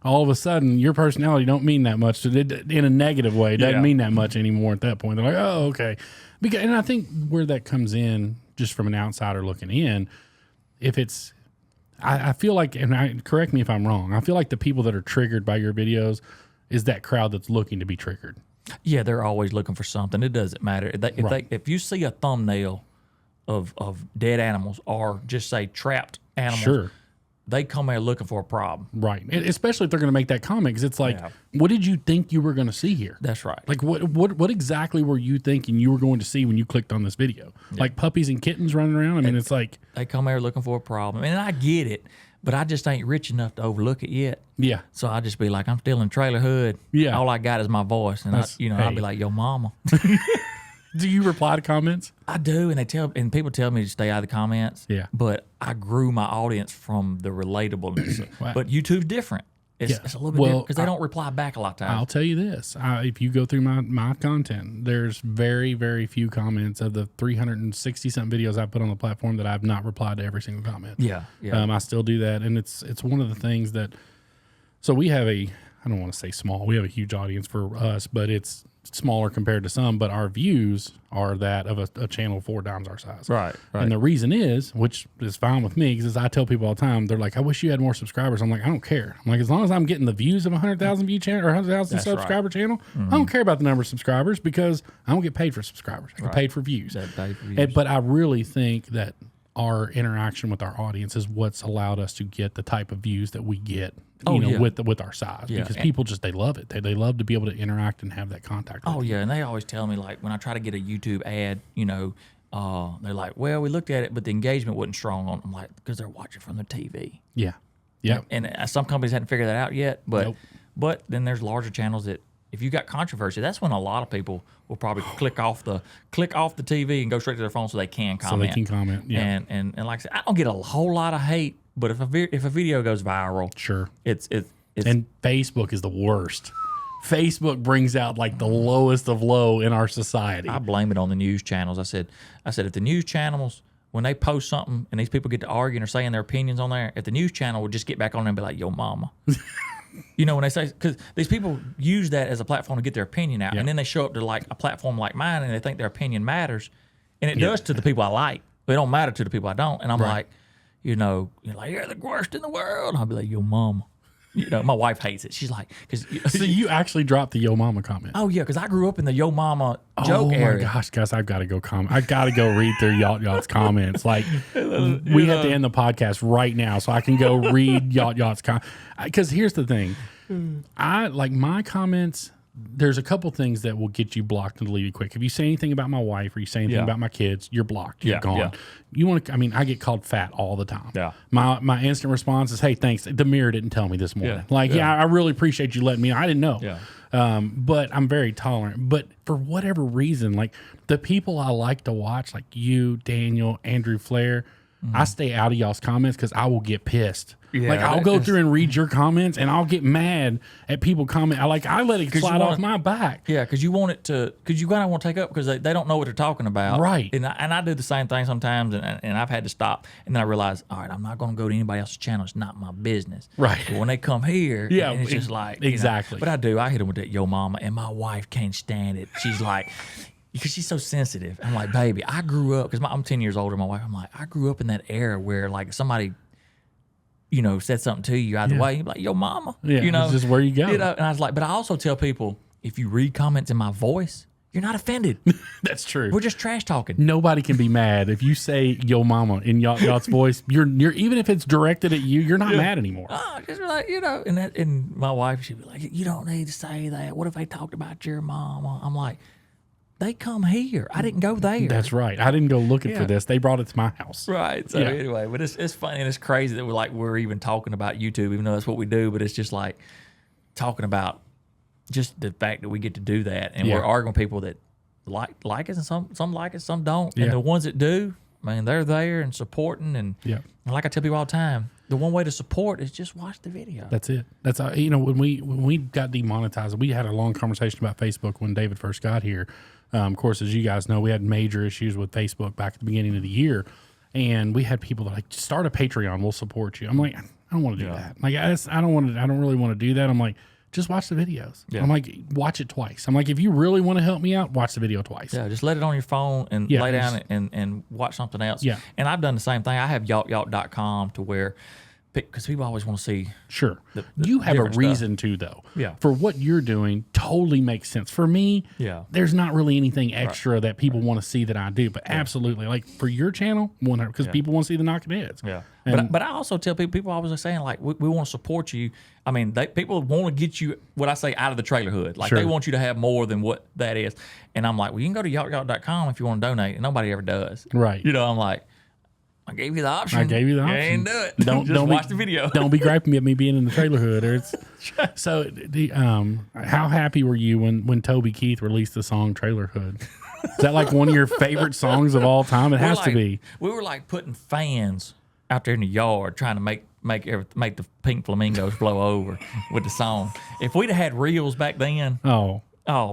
all of a sudden your personality don't mean that much in a negative way. It doesn't mean that much anymore at that point. They're like, "Oh, okay." And I think where that comes in, just from an outsider looking in, if it's, I feel like, and correct me if I'm wrong, I feel like the people that are triggered by your videos is that crowd that's looking to be triggered. Yeah, they're always looking for something. It doesn't matter if you see a thumbnail of dead animals or just say trapped animals. Sure. They come there looking for a problem. Right. And especially if they're going to make that comment, because it's like, what did you think you were going to see here? That's right. Like, what exactly were you thinking you were going to see when you clicked on this video? Yeah. Like puppies and kittens running around? I mean, it's like... They come there looking for a problem. And I get it, but I just ain't rich enough to overlook it yet. Yeah. So I just be like, I'm still in trailer hood. Yeah. All I got is my voice. And I'll be like, "Yo, mama." Do you reply to comments? I do, and people tell me to stay out of the comments. Yeah. But I grew my audience from the relatableness. Wow. But YouTube's different. It's a little bit different because they don't reply back a lot of times. I'll tell you this. If you go through my content, there's very, very few comments of the 360-something videos I put on the platform that I've not replied to every single comment. Yeah. I still do that, and it's one of the things that... So we have I don't want to say small. We have a huge audience for us, but it's smaller compared to some, but our views are that of a channel 4 times our size. Right. And the reason is, which is fine with me, because I tell people all the time, they're like, "I wish you had more subscribers." I'm like, I don't care. I'm like, as long as I'm getting the views of 100,000 view channel or 100,000 subscriber channel, I don't care about the number of subscribers because I don't get paid for subscribers. I get paid for views. But I really think that our interaction with our audience is what's allowed us to get the type of views that we get, with our size, because people they love it. They love to be able to interact and have that contact. Oh yeah, and they always tell me, like, when I try to get a YouTube ad, they're like, "Well, we looked at it, but the engagement wasn't strong on." I'm like, because they're watching from their TV. Yeah. And some companies hadn't figured that out yet, but then there's larger channels that if you got controversy, that's when a lot of people will probably click off the TV and go straight to their phone so they can comment. So they can comment. Yeah. And like I said, I don't get a whole lot of hate, but if a video goes viral, Sure. it's And Facebook is the worst. Facebook brings out like the lowest of low in our society. I blame it on the news channels. I said if the news channels, when they post something and these people get to arguing or saying their opinions on there, if the news channel would just get back on there and be like, yo mama. You know, when they say, because these people use that as a platform to get their opinion out, and then they show up to like a platform like mine and they think their opinion matters, and it does to the people I like. It don't matter to the people I don't. And I'm like, you know, you're like, you're the worst in the world. And I'll be like, yo mama. You know, my wife hates it. She's like, so you actually dropped the yo mama comment. Oh yeah, because I grew up in the yo mama joke area. Oh my gosh, guys, I've got to go comment. I got to go read through Yawt's comments. Like, we have to end the podcast right now so I can go read Yawt's comments. Because here's the thing, I like my comments. There's a couple things that will get you blocked and deleted quick. If you say anything about my wife or you say anything about my kids, you're blocked. You're gone. Yeah. You want to? I mean, I get called fat all the time. Yeah. My instant response is, "Hey, thanks. The mirror didn't tell me this morning. I really appreciate you letting me know. I didn't know. Yeah. But I'm very tolerant. But for whatever reason, like the people I like to watch, like you, Daniel, Andrew Flair, I stay out of y'all's comments because I will get pissed. Yeah, like I'll go through and read your comments and I'll get mad at people comment. I let it slide off my back. Yeah, because you want it to, because you kind of want to take up because they don't know what they're talking about. Right. And I do the same thing sometimes, and I've had to stop. And then I realize, all right, I'm not going to go to anybody else's channel. It's not my business. Right. But when they come here, and it's just like, exactly. But I hit them with that yo mama, and my wife can't stand it. She's like, because she's so sensitive. I'm like, baby, I grew up, because I'm 10 years older than my wife. I'm like, I grew up in that era where like somebody, you know, said something to you either way, you're like, yo mama. Yeah, you know, it's just where you go. You know, and I was like, but I also tell people, if you read comments in my voice, you're not offended. That's true. We're just trash talking. Nobody can be mad if you say yo mama in Yawt's voice. You're even if it's directed at you, you're not mad anymore. Just like, you know, and my wife, she'd be like, you don't need to say that. What if they talked about your mama? I'm like, they come here. I didn't go there. That's right. I didn't go looking for this. They brought it to my house. Right. So anyway, but it's funny and it's crazy that we're even talking about YouTube, even though that's what we do. But it's just like talking about just the fact that we get to do that, and we're arguing with people that like it, and some like it, some don't. And the ones that do, man, they're there and supporting. And like I tell people all the time, the one way to support is just watch the video. That's it. That's you know, when we got demonetized, we had a long conversation about Facebook when David first got here. Of course, as you guys know, we had major issues with Facebook back at the beginning of the year, and we had people that like, start a Patreon, we'll support you. I'm like, I don't want to do that. Like, I don't really want to do that. I'm like, just watch the videos. Yeah. I'm like, watch it twice. I'm like, if you really want to help me out, watch the video twice. Yeah, just let it on your phone and lay down and watch something else. Yeah. And I've done the same thing. I have Yawt.com to where, because people always want to see. Sure. You have a reason to, though. Yeah. For what you're doing, totally makes sense. For me, there's not really anything extra that people want to see that I do. But absolutely, like for your channel, 100, because people want to see the knocking heads. Yeah. But I also tell people always are saying, like, we want to support you. I mean, people want to get you, what I say, out of the trailer hood. Like, they want you to have more than what that is. And I'm like, well, you can go to Yawt.com if you want to donate. And nobody ever does. Right. You know, I'm like, I gave you the option. You ain't do it. Don't watch the video. Don't be griping at me being in the trailer hood. Or so, how happy were you when Toby Keith released the song "Trailer Hood"? Is that like one of your favorite songs of all time? It has to be. We were like putting fans out there in the yard trying to make the pink flamingos blow over with the song. If we'd have had reels back then, oh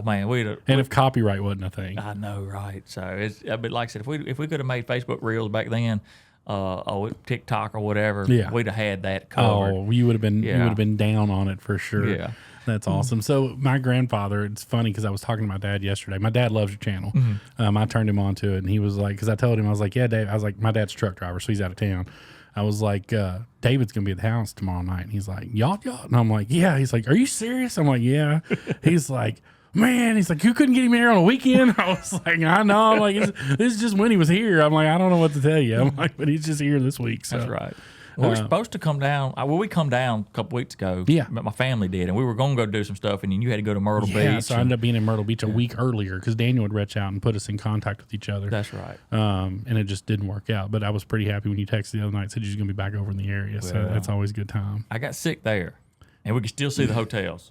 man, if copyright wasn't a thing. I know, right? So but like I said, if we could have made Facebook reels back then, TikTok or whatever, we'd have had that covered. Oh, you would have been down on it for sure. Yeah. That's awesome. So my grandfather, it's funny because I was talking to my dad yesterday. My dad loves your channel. I turned him on to it, and he was like, because I told him, I was like, yeah, Dave. I was like, my dad's a truck driver, so he's out of town. I was like, David's going to be at the house tomorrow night. And he's like, Yawt? And I'm like, yeah. He's like, are you serious? I'm like, yeah. He's like, man, he's like, you couldn't get him here on a weekend? I was like, I know. I'm like, this is just when he was here. I'm like, I don't know what to tell you. I'm like, but he's just here this week. So. That's right. Well, we're supposed to come down. We come down a couple weeks ago. Yeah. But my family did. And we were going to go do some stuff. And then you had to go to Myrtle Beach. Yeah, so I ended up being in Myrtle Beach a week earlier because Daniel would reach out and put us in contact with each other. That's right. And it just didn't work out. But I was pretty happy when you texted the other night and said you're going to be back over in the area. Well, so that's always a good time. I got sick there. And we could still see the hotels.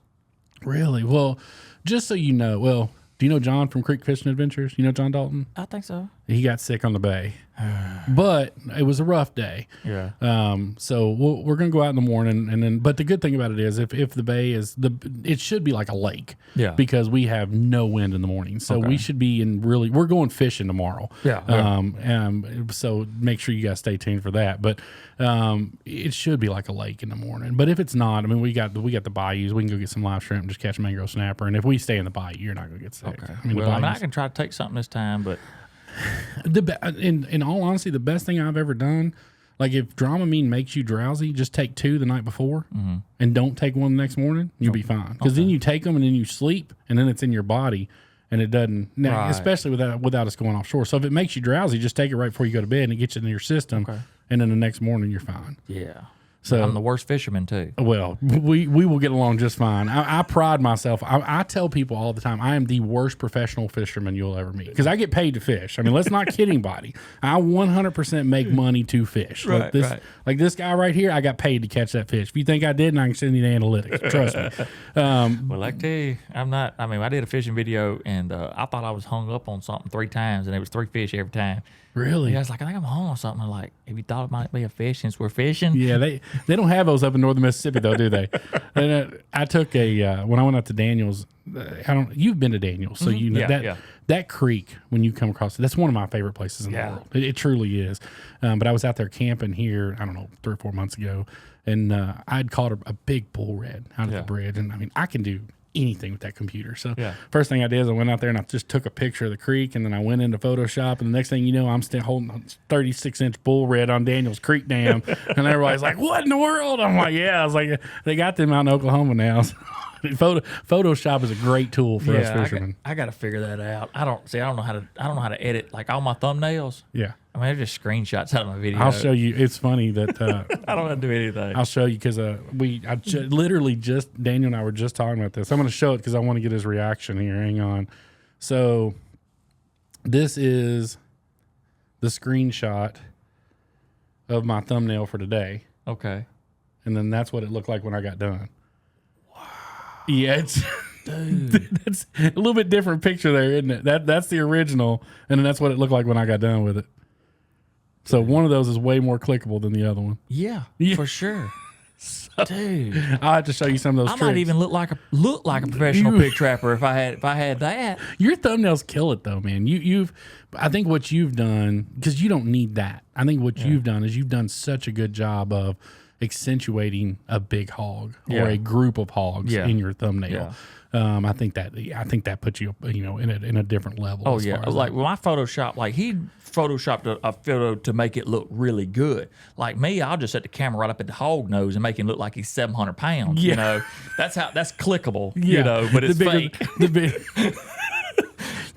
Really? Well, just so you know, well, do you know John from Creek Fishing Adventures? You know John Dalton? I think so. He got sick on the bay, but it was a rough day. Yeah. So we're gonna go out in the morning, and then. But the good thing about it is, if the bay is it should be like a lake. Yeah. Because we have no wind in the morning, so we should be in really. We're going fishing tomorrow. Yeah. So make sure you guys stay tuned for that. But it should be like a lake in the morning. But if it's not, I mean, we got the bayous. We can go get some live shrimp and just catch a mangrove snapper. And if we stay in the bayou, you're not gonna get sick. Okay. I mean, I can try to take something this time, but in all honesty, the best thing I've ever done, like if Dramamine makes you drowsy, just take 2 the night before and don't take one the next morning. You'll be fine. Because then you take them and then you sleep and then it's in your body and it doesn't. Now, especially without us going offshore. So if it makes you drowsy, just take it right before you go to bed and it gets it in your system. Okay. And then the next morning you're fine. Yeah. So I'm the worst fisherman too. Well, we will get along just fine. I pride myself. I tell people all the time, I am the worst professional fisherman you'll ever meet because I get paid to fish. I mean, let's not kid anybody. I 100% make money to fish. Like this guy right here, I got paid to catch that fish. If you think I didn't, I can send you the analytics. Trust me. Well, I tell you, I'm not. I mean, I did a fishing video and I thought I was hung up on something 3 times, and it was 3 fish every time. Really? Yeah, I was like, I think I'm hung on something. I'm like, have you thought it might be a fish since we're fishing? Yeah, they don't have those up in northern Mississippi though, do they? And I took when I went out to Daniels. You've been to Daniels, so you know that creek when you come across it. That's one of my favorite places in the world. It truly is. But I was out there camping here, I don't know, 3 or 4 months ago, and I'd caught a big bull red out of the bridge, and I mean, I can do anything with that computer. So first thing I did is I went out there and I just took a picture of the creek, and then I went into Photoshop, and the next thing you know, I'm still holding a 36-inch bull red on Daniels Creek Dam, and everybody's like, "What in the world?" I'm like, "Yeah." I was like, "They got them out in Oklahoma now." So Photoshop is a great tool for us fishermen. I got to figure that out. I don't know how to edit like all my thumbnails. Yeah. I mean, they're just screenshots out of my video. I'll show you. It's funny that I don't have to do anything. I'll show you because literally just Daniel and I were just talking about this. I'm going to show it because I want to get his reaction here. Hang on. So this is the screenshot of my thumbnail for today. Okay. And then that's what it looked like when I got done. Wow. Yeah, it's that's a little bit different picture there, isn't it? That's the original, and then that's what it looked like when I got done with it. So one of those is way more clickable than the other one. Yeah. For sure. Dude, I'll have to show you some of those. I might even look like a professional pig trapper if I had that. Your thumbnails kill it though, man. I think what you've done, because you don't need that. I think what you've done is you've done such a good job of accentuating a big hog or a group of hogs in your thumbnail. I think that puts you in a different level. Oh yeah, like with my Photoshop, like he photoshopped a photo to make it look really good. Like me, I'll just set the camera right up at the hog nose and make him look like he's 700 pounds. You know, that's clickable. You know, but it's fake.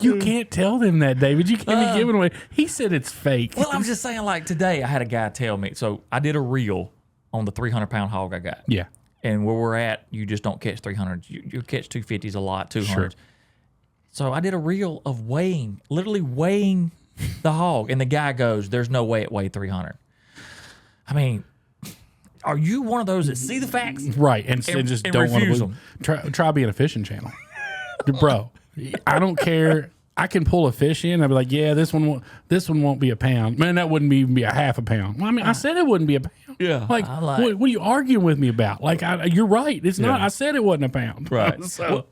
You can't tell them that, David. You can't be giving away. He said it's fake. Well, I'm just saying, like today, I had a guy tell me. So I did a reel on the 300-pound hog I got. Yeah. And where we're at, you just don't catch 300s. You catch 250s a lot, 200s. Sure. So I did a reel of literally weighing the hog. And the guy goes, "There's no way it weighed 300. I mean, are you one of those that see the facts? Right. And just don't want to believe them. Try being a fishing channel. Bro, I don't care. I can pull a fish in. I'd be like, yeah, this one won't be a pound. Man, that wouldn't even be a half a pound. Well, I mean, I said it wouldn't be a pound. Yeah. Like, what are you arguing with me about? Like, you're right. It's not. I said it wasn't a pound. Right.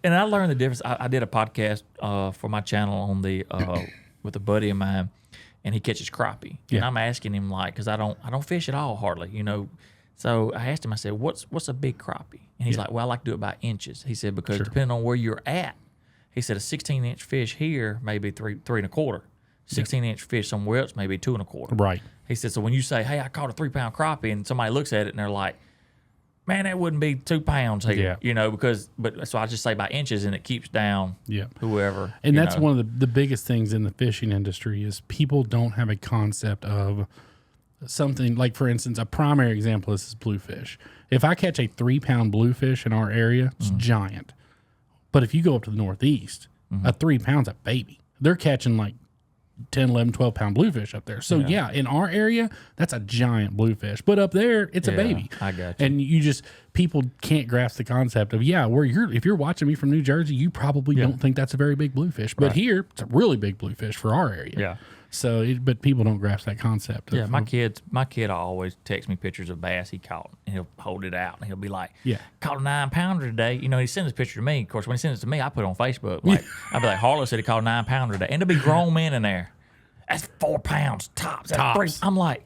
And I learned the difference. I did a podcast for my channel on the with a buddy of mine, and he catches crappie. Yeah. And I'm asking him because I don't fish at all hardly, So I asked him. I said, "What's a big crappie?" And he's like, "Well, I like to do it by inches." He said because depending on where you're at. He said a 16-inch fish here may be 3 1/4. 16-inch fish somewhere else may be 2 1/4. Right. He said, so when you say, "Hey, I caught a 3-pound crappie," and somebody looks at it and they're like, "Man, that wouldn't be 2 pounds here," so I just say by inches and it keeps down whoever. And that's one of the biggest things in the fishing industry is people don't have a concept of something like, for instance, a primary example is bluefish. If I catch a 3-pound bluefish in our area, it's giant. But if you go up to the Northeast, a 3 pound's a baby. They're catching like 10, 11, 12 pound bluefish up there. So yeah, in our area, that's a giant bluefish. But up there, it's a baby. I got you. And people can't grasp the concept of, if you're watching me from New Jersey, you probably don't think that's a very big bluefish. But here, it's a really big bluefish for our area. Yeah. So, but people don't grasp that concept. Yeah, my kid always text me pictures of bass he caught, and he'll hold it out, and he'll be like, caught a 9-pounder today. You know, he sends a picture to me. Of course, when he sends it to me, I put it on Facebook. Like, I'll be like, Harlow said he caught a 9-pounder today. And there'll be grown men in there. That's 4 pounds, tops. That's 3. I'm like,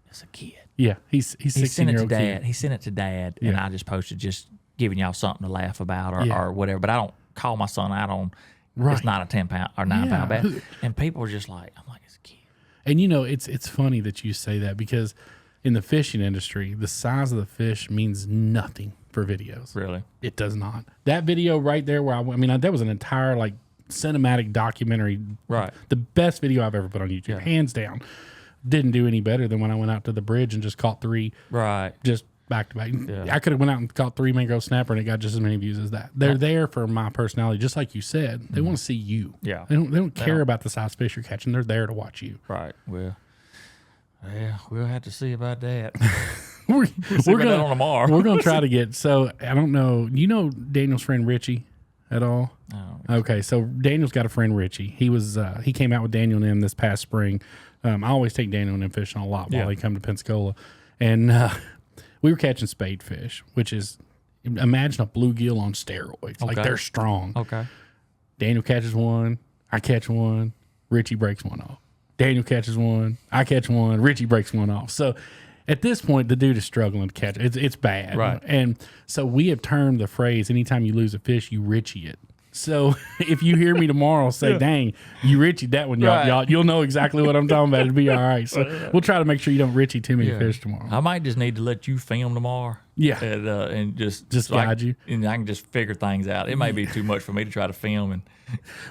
it's a kid. Yeah, he's 16-year-old kid. He sent it to Dad, and I just posted just giving y'all something to laugh about or whatever. But I don't call my son out on, it's not a 10-pound or 9-pound bass. And people are just like, I'm like, it's a kid. And it's funny that you say that, because in the fishing industry, the size of the fish means nothing for videos. Really? It does not. That video right there where that was an entire like cinematic documentary. Right. The best video I've ever put on YouTube, hands down. Didn't do any better than when I went out to the bridge and just caught 3. Right. Just back to back. Yeah. I could have went out and caught 3 mangrove snapper and it got just as many views as that. They're there for my personality, just like you said. They want to see you. Yeah. They don't care about the size fish you're catching. They're there to watch you. Right. Well, we'll have to see about that. we're gonna on tomorrow. We're gonna try to get. So I don't know. You know Daniel's friend Richie at all? Okay, so Daniel's got a friend Richie. He came out with Daniel and him this past spring. I always take Daniel and him fishing a lot while they come to Pensacola, and we were catching spade fish, which is, imagine a bluegill on steroids. Like, they're strong. Okay. Daniel catches one, I catch one, Richie breaks one off. Daniel catches one, I catch one, Richie breaks one off. So at this point, the dude is struggling to catch it. It's bad. Right. And so we have termed the phrase, anytime you lose a fish, you Richie it. So if you hear me tomorrow say, dang, you Richie that one, y'all, you'll know exactly what I'm talking about. It'll be all right. So we'll try to make sure you don't Richie too many fish tomorrow. I might just need to let you film tomorrow. Yeah. And just guide you. And I can just figure things out. It may be too much for me to try to film. And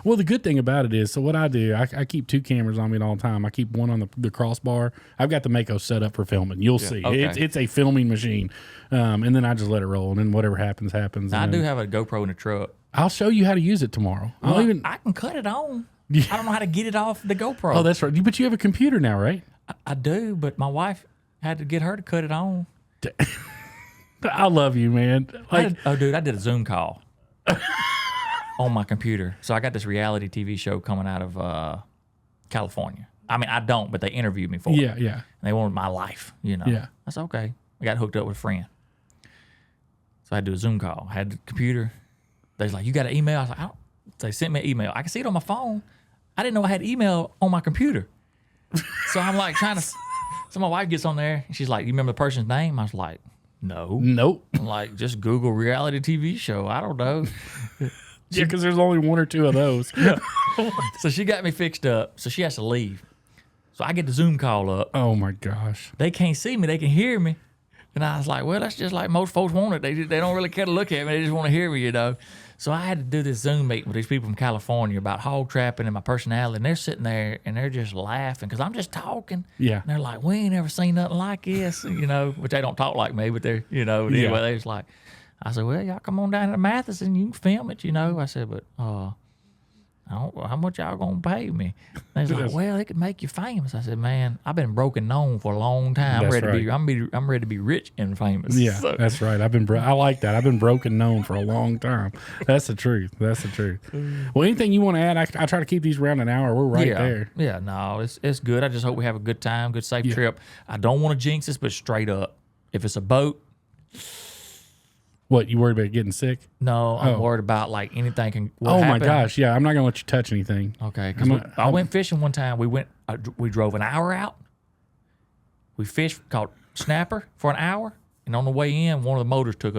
well, the good thing about it is, so what I do, I keep 2 cameras on me at all the time. I keep one on the crossbar. I've got the Mako set up for filming. You'll see. Okay. It's a filming machine. And then I just let it roll. And then whatever happens, happens. I do have a GoPro in the truck. I'll show you how to use it tomorrow. I can cut it on. I don't know how to get it off the GoPro. Oh, that's right. But you have a computer now, right? I do, but my wife had to get her to cut it on. I love you, man. I did a Zoom call on my computer. So I got this reality TV show coming out of California. I mean, I don't, but they interviewed me for it. Yeah. And they wanted my life, Yeah. That's okay. I got hooked up with a friend. So I had to do a Zoom call. I had the computer. They was like, you got an email? I was like, they sent me an email. I can see it on my phone. I didn't know I had email on my computer. So I'm like trying to, so my wife gets on there and she's like, you remember the person's name? I was like, no. Nope. I'm like, just Google reality TV show. I don't know. Yeah, because there's only 1 or 2 of those. So she got me fixed up. So she has to leave. So I get the Zoom call up. Oh my gosh. They can't see me. They can hear me. And I was like, well, that's just like most folks want it. They don't really care to look at me. They just want to hear me, So I had to do this Zoom meeting with these people from California about hog trapping and my personality. And they're sitting there and they're just laughing because I'm just talking. Yeah. And they're like, we ain't ever seen nothing like this, which they don't talk like me, but they're, anyway, they're just like, I said, well, y'all come on down to Mathis and you can film it, I said, but how much y'all gonna pay me? They was like, well, it could make you famous. I said, man, I've been broken known for a long time. I'm ready to be rich and famous. Yeah, so. That's right. I like that. I've been broken known for a long time. That's the truth. Well, anything you want to add? I try to keep these around an hour. We're right there. Yeah, no, it's good. I just hope we have a good time, good safe trip. I don't want to jinx this, but straight up, if it's a boat. What, you worried about getting sick? No, I'm worried about like anything can. My gosh, yeah, I'm not gonna let you touch anything. Okay, because I went fishing one time. We drove an hour out. We fished, caught snapper for an hour, and on the way in, one of the motors took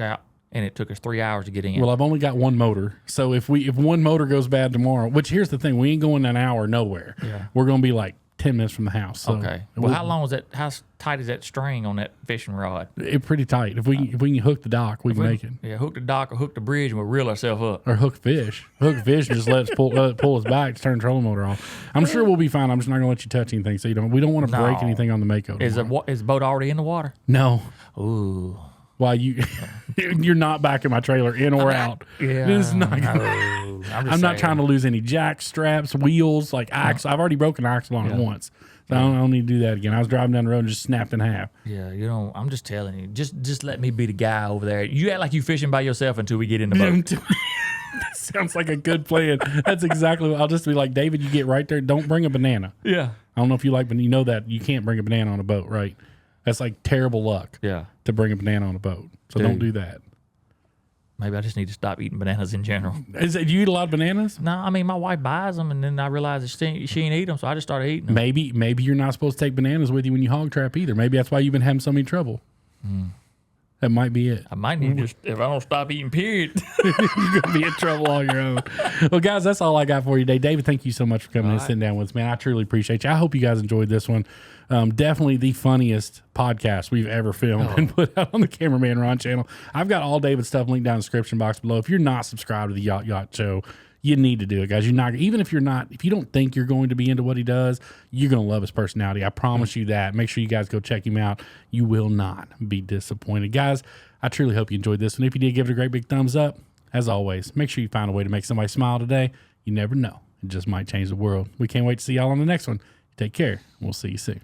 out, and it took us 3 hours to get in. Well, I've only got 1 motor, so if one motor goes bad tomorrow, which here's the thing, we ain't going an hour nowhere. Yeah, we're gonna be like 10 minutes from the house. So okay. Well, how long is that? How tight is that string on that fishing rod? It's pretty tight. If we can hook the dock, we can make it. Yeah, hook the dock or hook the bridge, and we'll reel ourselves up. Or hook fish. Hook fish and just let it pull us back to turn the trolling motor off. I'm sure we'll be fine. I'm just not gonna let you touch anything, so we don't want to break anything on the Mako. Is the boat already in the water? No. Ooh. Why you're not back in my trailer, in or out? Yeah. It's not. No. I'm not trying to lose any jack straps, wheels, like axle. I've already broken an axle on it once. So I don't need to do that again. I was driving down the road and just snapped in half. Yeah, I'm just telling you. Just let me be the guy over there. You act like you fishing by yourself until we get in the boat. That sounds like a good plan. That's exactly what I'll just be like, David, you get right there. Don't bring a banana. Yeah. I don't know if you like, but you know that you can't bring a banana on a boat, right? That's like terrible luck. Yeah. To bring a banana on a boat. So don't do that. Maybe I just need to stop eating bananas in general. Do you eat a lot of bananas? No, I mean, my wife buys them, and then I realize that she ain't eat them, so I just started eating them. Maybe you're not supposed to take bananas with you when you hog trap either. Maybe that's why you've been having so many trouble. That might be it. I might need if I don't stop eating, period. You're going to be in trouble on your own. Well, guys, that's all I got for you today. David, thank you so much for coming and sitting down with us, man. I truly appreciate you. I hope you guys enjoyed this one. Definitely the funniest podcast we've ever filmed and put out on the Cameraman Ron channel. I've got all David's stuff linked down in the description box below. If you're not subscribed to the Yawt Show, you need to do it, guys. You're not, even if you don't think you're going to be into what he does, you're going to love his personality. I promise you that. Make sure you guys go check him out. You will not be disappointed. Guys, I truly hope you enjoyed this one. If you did, give it a great big thumbs up. As always, make sure you find a way to make somebody smile today. You never know. It just might change the world. We can't wait to see y'all on the next one. Take care. We'll see you soon.